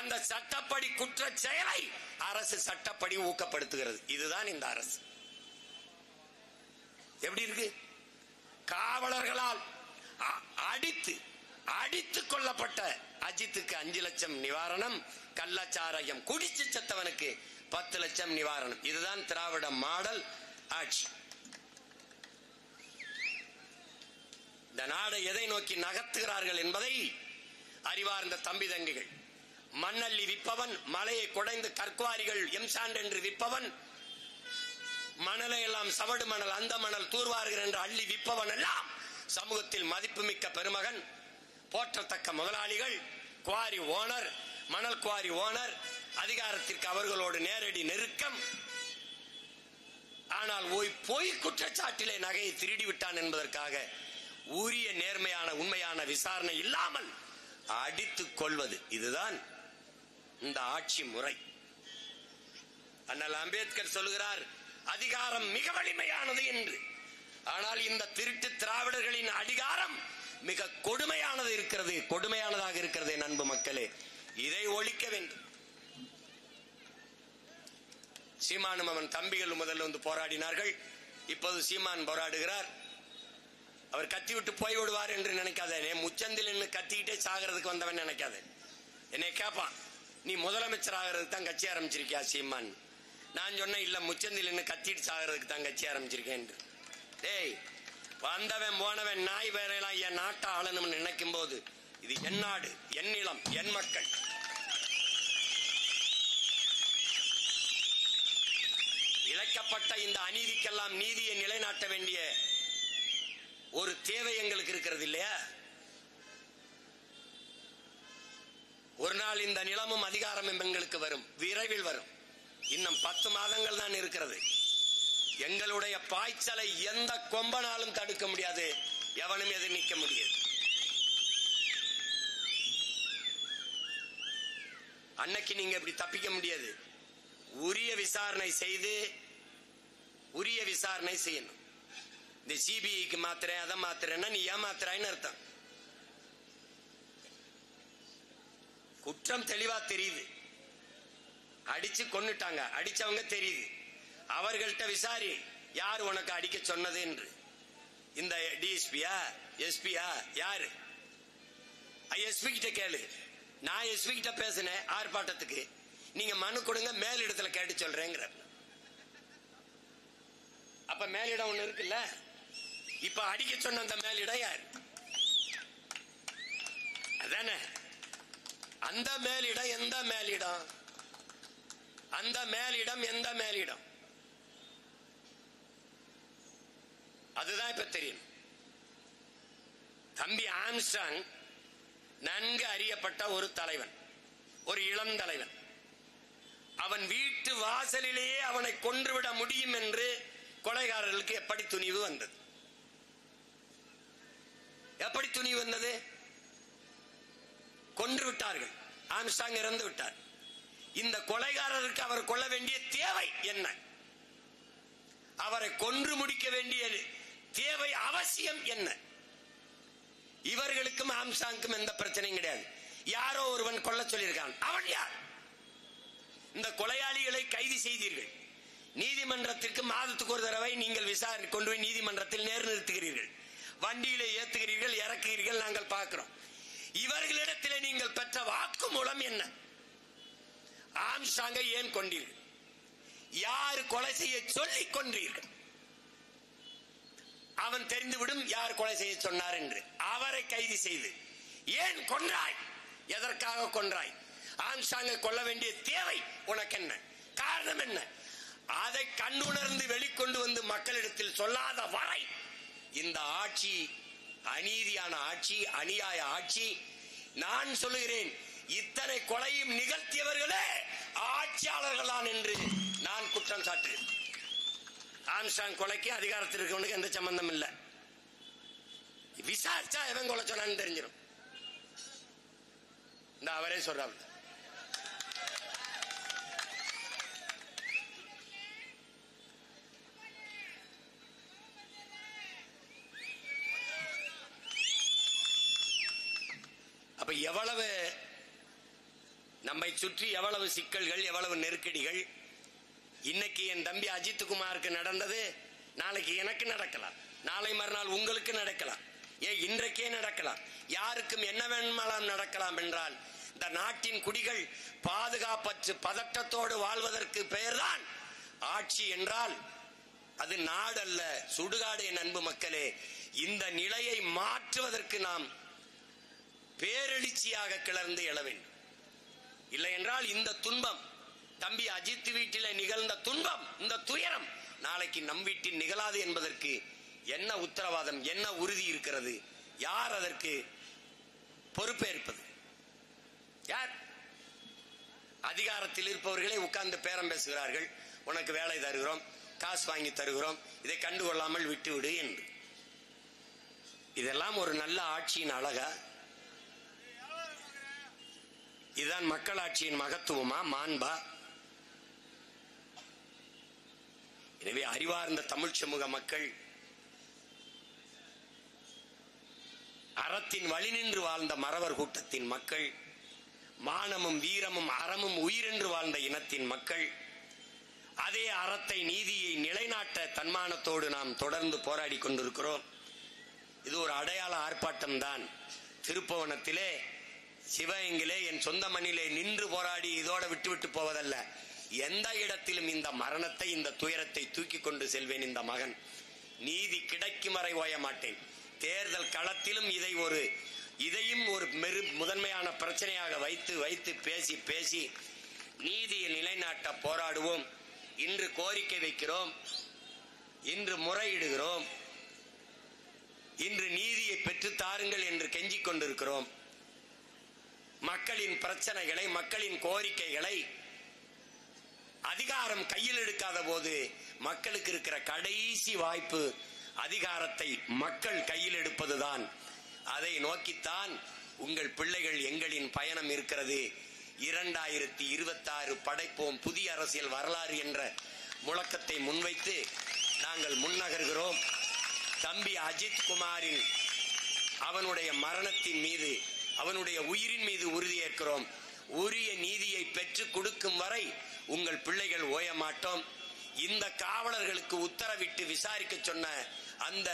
அந்த சட்டப்படி குற்ற செயலை அரசு சட்டப்படி ஊக்கப்படுத்துகிறது. இதுதான் இந்த அரசு. எப்படி இருக்கு? காவலர்களால் அடித்து கொல்லப்பட்ட அஜித்துக்கு 5 லட்சம் நிவாரணம், கள்ளச்சாராயம் குடிச்சு செத்தவனுக்கு 10 லட்சம் நிவாரணம். இதுதான் திராவிட மாடல் ஆட்சி. இந்த நாடை எதை நோக்கி நகர்த்துகிறார்கள் என்பதை அறிவார்ந்த தம்பி தங்கிகள், மண்ணள்ளி விற்பவன், மலையை குடைந்து கற்குவாரிகள் எம்சாண்ட் என்று விற்பவன், மணலை எல்லாம் சவடு மணல், அந்த மணல் தூர்வார்கள் என்று அள்ளி விற்பவன் எல்லாம் சமூகத்தில் மதிப்புமிக்க பெருமகன், போற்றத்தக்க முதலாளிகள், குவாரி ஓனர், மணல் குவாரி ஓனர், அதிகாரத்திற்கு அவர்களோடு நேரடி நெருக்கம். ஆனால் பொய் குற்றச்சாட்டிலே நகையை திருடி விட்டான் என்பதற்காக உரிய நேர்மையான உண்மையான விசாரணை இல்லாமல் அடித்துக் கொள்வது, இதுதான் இந்த ஆட்சி முறை. அண்ணல் அம்பேத்கர் சொல்கிறார், அதிகாரம் மிக வலிமையானது என்று. ஆனால் இந்த திருட்டு திராவிடர்களின் அதிகாரம் மிக கொடுமையானது இருக்கிறது, கொடுமையானதாக இருக்கிறது. என் அன்பு மக்களே, இதை ஒழிக்க வேண்டும். சீமானும் அவன் தம்பிகள் முதல்ல வந்து போராடினார்கள். இப்போது சீமான் போராடுகிறார். அவர் கத்தி விட்டு போய் விடுவார் என்று நினைக்காத. முச்சந்தில் நின்று கத்திக்கிட்டே சாகிறதுக்கு வந்தவன் நினைக்காத. என்னை கேட்பான், நீ முதலமைச்சர் ஆகிறதுக்கு தான் கட்சி ஆரம்பிச்சிருக்கியா சீமான்? நான் சொன்னேன், இல்ல முச்சந்தில் நின்று கத்திட்டு சாகிறதுக்கு தான் கட்சி ஆரம்பிச்சிருக்கேன். டேய், வந்தவன் போனவன் நாய் வேறையெல்லாம் என் நாட்டை ஆளணும்னு நினைக்கும் போது, இது என் நாடு, என் நிலம், என் மக்கள். இழைக்கப்பட்ட இந்த அநீதிக்கெல்லாம் நீதியை நிலைநாட்ட வேண்டிய ஒரு தேவை எங்களுக்கு இருக்கிறது இல்லையா? ஒரு நாள் இந்த நிலமும் அதிகாரமும் எங்களுக்கு வரும், விரைவில் வரும். இன்னும் 10 மாதங்கள் தான் இருக்கிறது. எங்களுடைய பாய்ச்சலை எந்த கொம்பனாலும் தடுக்க முடியாது, எவனும் எதிர் நிற்க முடியாது. அன்னைக்கு நீங்க இப்படி தப்பிக்க முடியாது. உரிய விசாரணை செய்து உரிய விசாரணை செய்யணும். இந்த சிபிஐக்கு மாத்திரேன் அதை மாத்திரேன்னா நீ ஏமாத்துறான்னு அர்த்தம். குற்றம் தெளிவா தெரியுது, அடிச்சு கொன்னுட்டாங்க, அடிச்சவங்க தெரியுது. அவர்கள்ட்ட விசாரி, யார் உனக்கு அடிக்க சொன்னது என்று. இந்த டிஎஸ்பியா எஸ்பியா யாரு? எஸ்பி கிட்ட கேளு. நான் எஸ்பி கிட்ட பேசினேன் ஆர்ப்பாட்டத்துக்கு, நீங்க மனு கொடுங்க, மேலிடத்துல கேட்டு சொல்றேங்கிற. அப்ப மேலிடம் ஒண்ணு இருக்குல்ல, இப்ப அடிக்க சொன்ன அந்த மேலிடம் யார்? அதானே. அந்த மேலிடம் எந்த மேலிடம்? அந்த மேலிடம் எந்த மேலிடம்? அதுதான் இப்ப தெரியும். தம்பி ஆம்ஸ்ட்ராங் நன்கு அறியப்பட்ட ஒரு தலைவன், ஒரு இளம் தலைவன். அவன் வீட்டு வாசலிலேயே அவனை கொன்றுவிட முடியும் என்று கொலைகாரர்களுக்கு எப்படி துணிவு வந்தது? எப்படி துணிவு வந்தது? கொன்று விட்டார்கள். ஆம்ஸ்ட்ராங் இறந்து விட்டார். இந்த கொலைகாரருக்கு அவர் கொள்ள வேண்டிய தேவை என்ன? அவரை கொன்று முடிக்க வேண்டிய தேவை அவசியம் என்ன? இவர்களுக்கும் ஆம்ஸ்ட்ராங்குக்கும் எந்த பிரச்சனையும் கிடையாது. யாரோ ஒருவன் கொல்ல சொல்லியிருக்கான், அவன் யார்? இந்த கொலையாளிகளை கைது செய்தீர்கள். நீதிமன்றத்திற்கு மாதத்துக்கு ஒரு தடவை நீங்கள் விசாரணை கொண்டு போய் நீதிமன்றத்தில் நேர் நிறுத்துகிறீர்கள், வண்டியிலே ஏத்துகிறீர்கள், இறக்குகிறீர்கள், நாங்கள் பார்க்கிறோம். இவர்களிடத்திலே நீங்கள் பெற்ற வாக்கு மூலம் என்ன? ஆம்ஸ்ட்ராங்கை ஏன் கொண்டீர்கள்? யார் கொலை செய்ய சொல்லி கொன்றீர்கள்? அவன் தெரிந்துவிடும் யார் கொலை செய்ய சொன்னார் என்று. அவரை கைது செய்து ஏன் கொன்றாய்? எதற்காக கொன்றாய்? ஆம்ஸ்ட்ராங்கை கொல்ல வேண்டிய தேவை உனக்கு என்ன? காரணம் என்ன? அதை கண்ணுணர்ந்து வெளிக்கொண்டு வந்து மக்களிடத்தில் சொல்லாத வரை இந்த ஆட்சி அநீதியான ஆட்சி, அநியாய ஆட்சி. நான் சொல்லுகிறேன், இத்தனை கொலையும் நிகழ்த்தியவர்களே ஆட்சியாளர்கள் தான் என்று நான் குற்றம் சாட்டுகிறேன். ஆம்ஸ்ட்ராங் கொலைக்கு அதிகாரத்தில் இருக்கவனுக்கு எந்த சம்பந்தம் இல்லை. விசாரிச்சா எவன் கொலை சொன்னான்னு தெரிஞ்சிடும். இந்த அவரே சொல்றாங்க. அப்ப எவ்வளவு நம்மை சுற்றி எவ்வளவு சிக்கல்கள், எவ்வளவு நெருக்கடிகள். இன்னைக்கு என் தம்பி அஜித் குமாருக்கு நடந்தது நாளைக்கு எனக்கு நடக்கலாம், நாளை மறுநாள் உங்களுக்கு நடக்கலாம், இன்றைக்கே நடக்கலாம். யாருக்கும் என்ன வேணுமானால் நடக்கலாம். என்றால் இந்த நாட்டின் குடிகள் பாதுகாப்பற்று பதட்டத்தோடு வாழ்வதற்கு பெயர்தான் ஆட்சி என்றால் அது நாடு அல்ல, சுடுகாடு. என் அன்பு மக்களே, இந்த நிலையை மாற்றுவதற்கு நாம் பேரெழுச்சியாக கிளர்ந்து எழ வேண்டும். இல்லை என்றால் இந்த துன்பம், தம்பி அஜித் வீட்டில் நிகழ்ந்த துன்பம், இந்த துயரம் நாளைக்கு நம் வீட்டில் நிகழாது என்பதற்கு என்ன உத்தரவாதம், என்ன உறுதி இருக்கிறது? யார் அதற்கு பொறுப்பேற்பது? யார்? அதிகாரத்தில் இருப்பவர்களே உட்கார்ந்து பேரம் பேசுகிறார்கள். உனக்கு வேலை தருகிறோம், காசு வாங்கி தருகிறோம், இதை கண்டுகொள்ளாமல் விட்டுவிடு என்று. இதெல்லாம் ஒரு நல்ல ஆட்சியின் அழகா? இதுதான் மக்களாட்சியின் மகத்துவமா, மாண்பா? எனவே அறிவார்ந்த தமிழ் சமூக மக்கள், அறத்தின் வழி நின்று வாழ்ந்த மறவர் கூட்டத்தின் மக்கள், மானமும் வீரமும் அறமும் உயிரென்று வாழ்ந்த இனத்தின் மக்கள், அதே அறத்தை நீதியை நிலைநாட்ட தன்மானத்தோடு நாம் தொடர்ந்து போராடி கொண்டிருக்கிறோம். இது ஒரு அடையாள ஆர்ப்பாட்டம் தான். திருப்புவனத்திலே, சிவகங்கையிலே, என் சொந்த மண்ணிலே நின்று போராடி இதோட விட்டுவிட்டு போவதல்ல. எந்த இடத்திலும் இந்த மரணத்தை, இந்த துயரத்தை தூக்கி கொண்டு செல்வேன். இந்த மகன் நீதி கிடைக்கும் வரை ஓய மாட்டேன். தேர்தல் களத்திலும் இதையும் ஒரு முதன்மையான பிரச்சனையாக வைத்து வைத்து பேசி பேசி நீதியை நிலைநாட்ட போராடுவோம். இன்று கோரிக்கை வைக்கிறோம், இன்று முறையிடுகிறோம், இன்று நீதியை பெற்று தாருங்கள் என்று கெஞ்சிக் கொண்டிருக்கிறோம். மக்களின் பிரச்சனைகளை, மக்களின் கோரிக்கைகளை அதிகாரம் கையில் எடுக்காத போது மக்களுக்கு இருக்கிற கடைசி வாய்ப்பு அதிகாரத்தை மக்கள் கையில் எடுப்பதுதான். அதை நோக்கித்தான் உங்கள் பிள்ளைகள் எங்களின் பயணம் இருக்கிறது. 2026 படைப்போம் புதிய அரசியல் வரலாறு என்ற முழக்கத்தை முன்வைத்து நாங்கள் முன்னகர்கிறோம். தம்பி அஜித் குமாரின் அவனுடைய மரணத்தின் மீது, அவனுடைய உயிரின் மீது உறுதியேற்கிறோம். உரிய நீதியை பெற்றுக் கொடுக்கும் வரை உங்கள் பிள்ளைகள் ஓய மாட்டோம். இந்த காவலர்களுக்கு உத்தரவிட்டு விசாரிக்க சொன்ன அந்த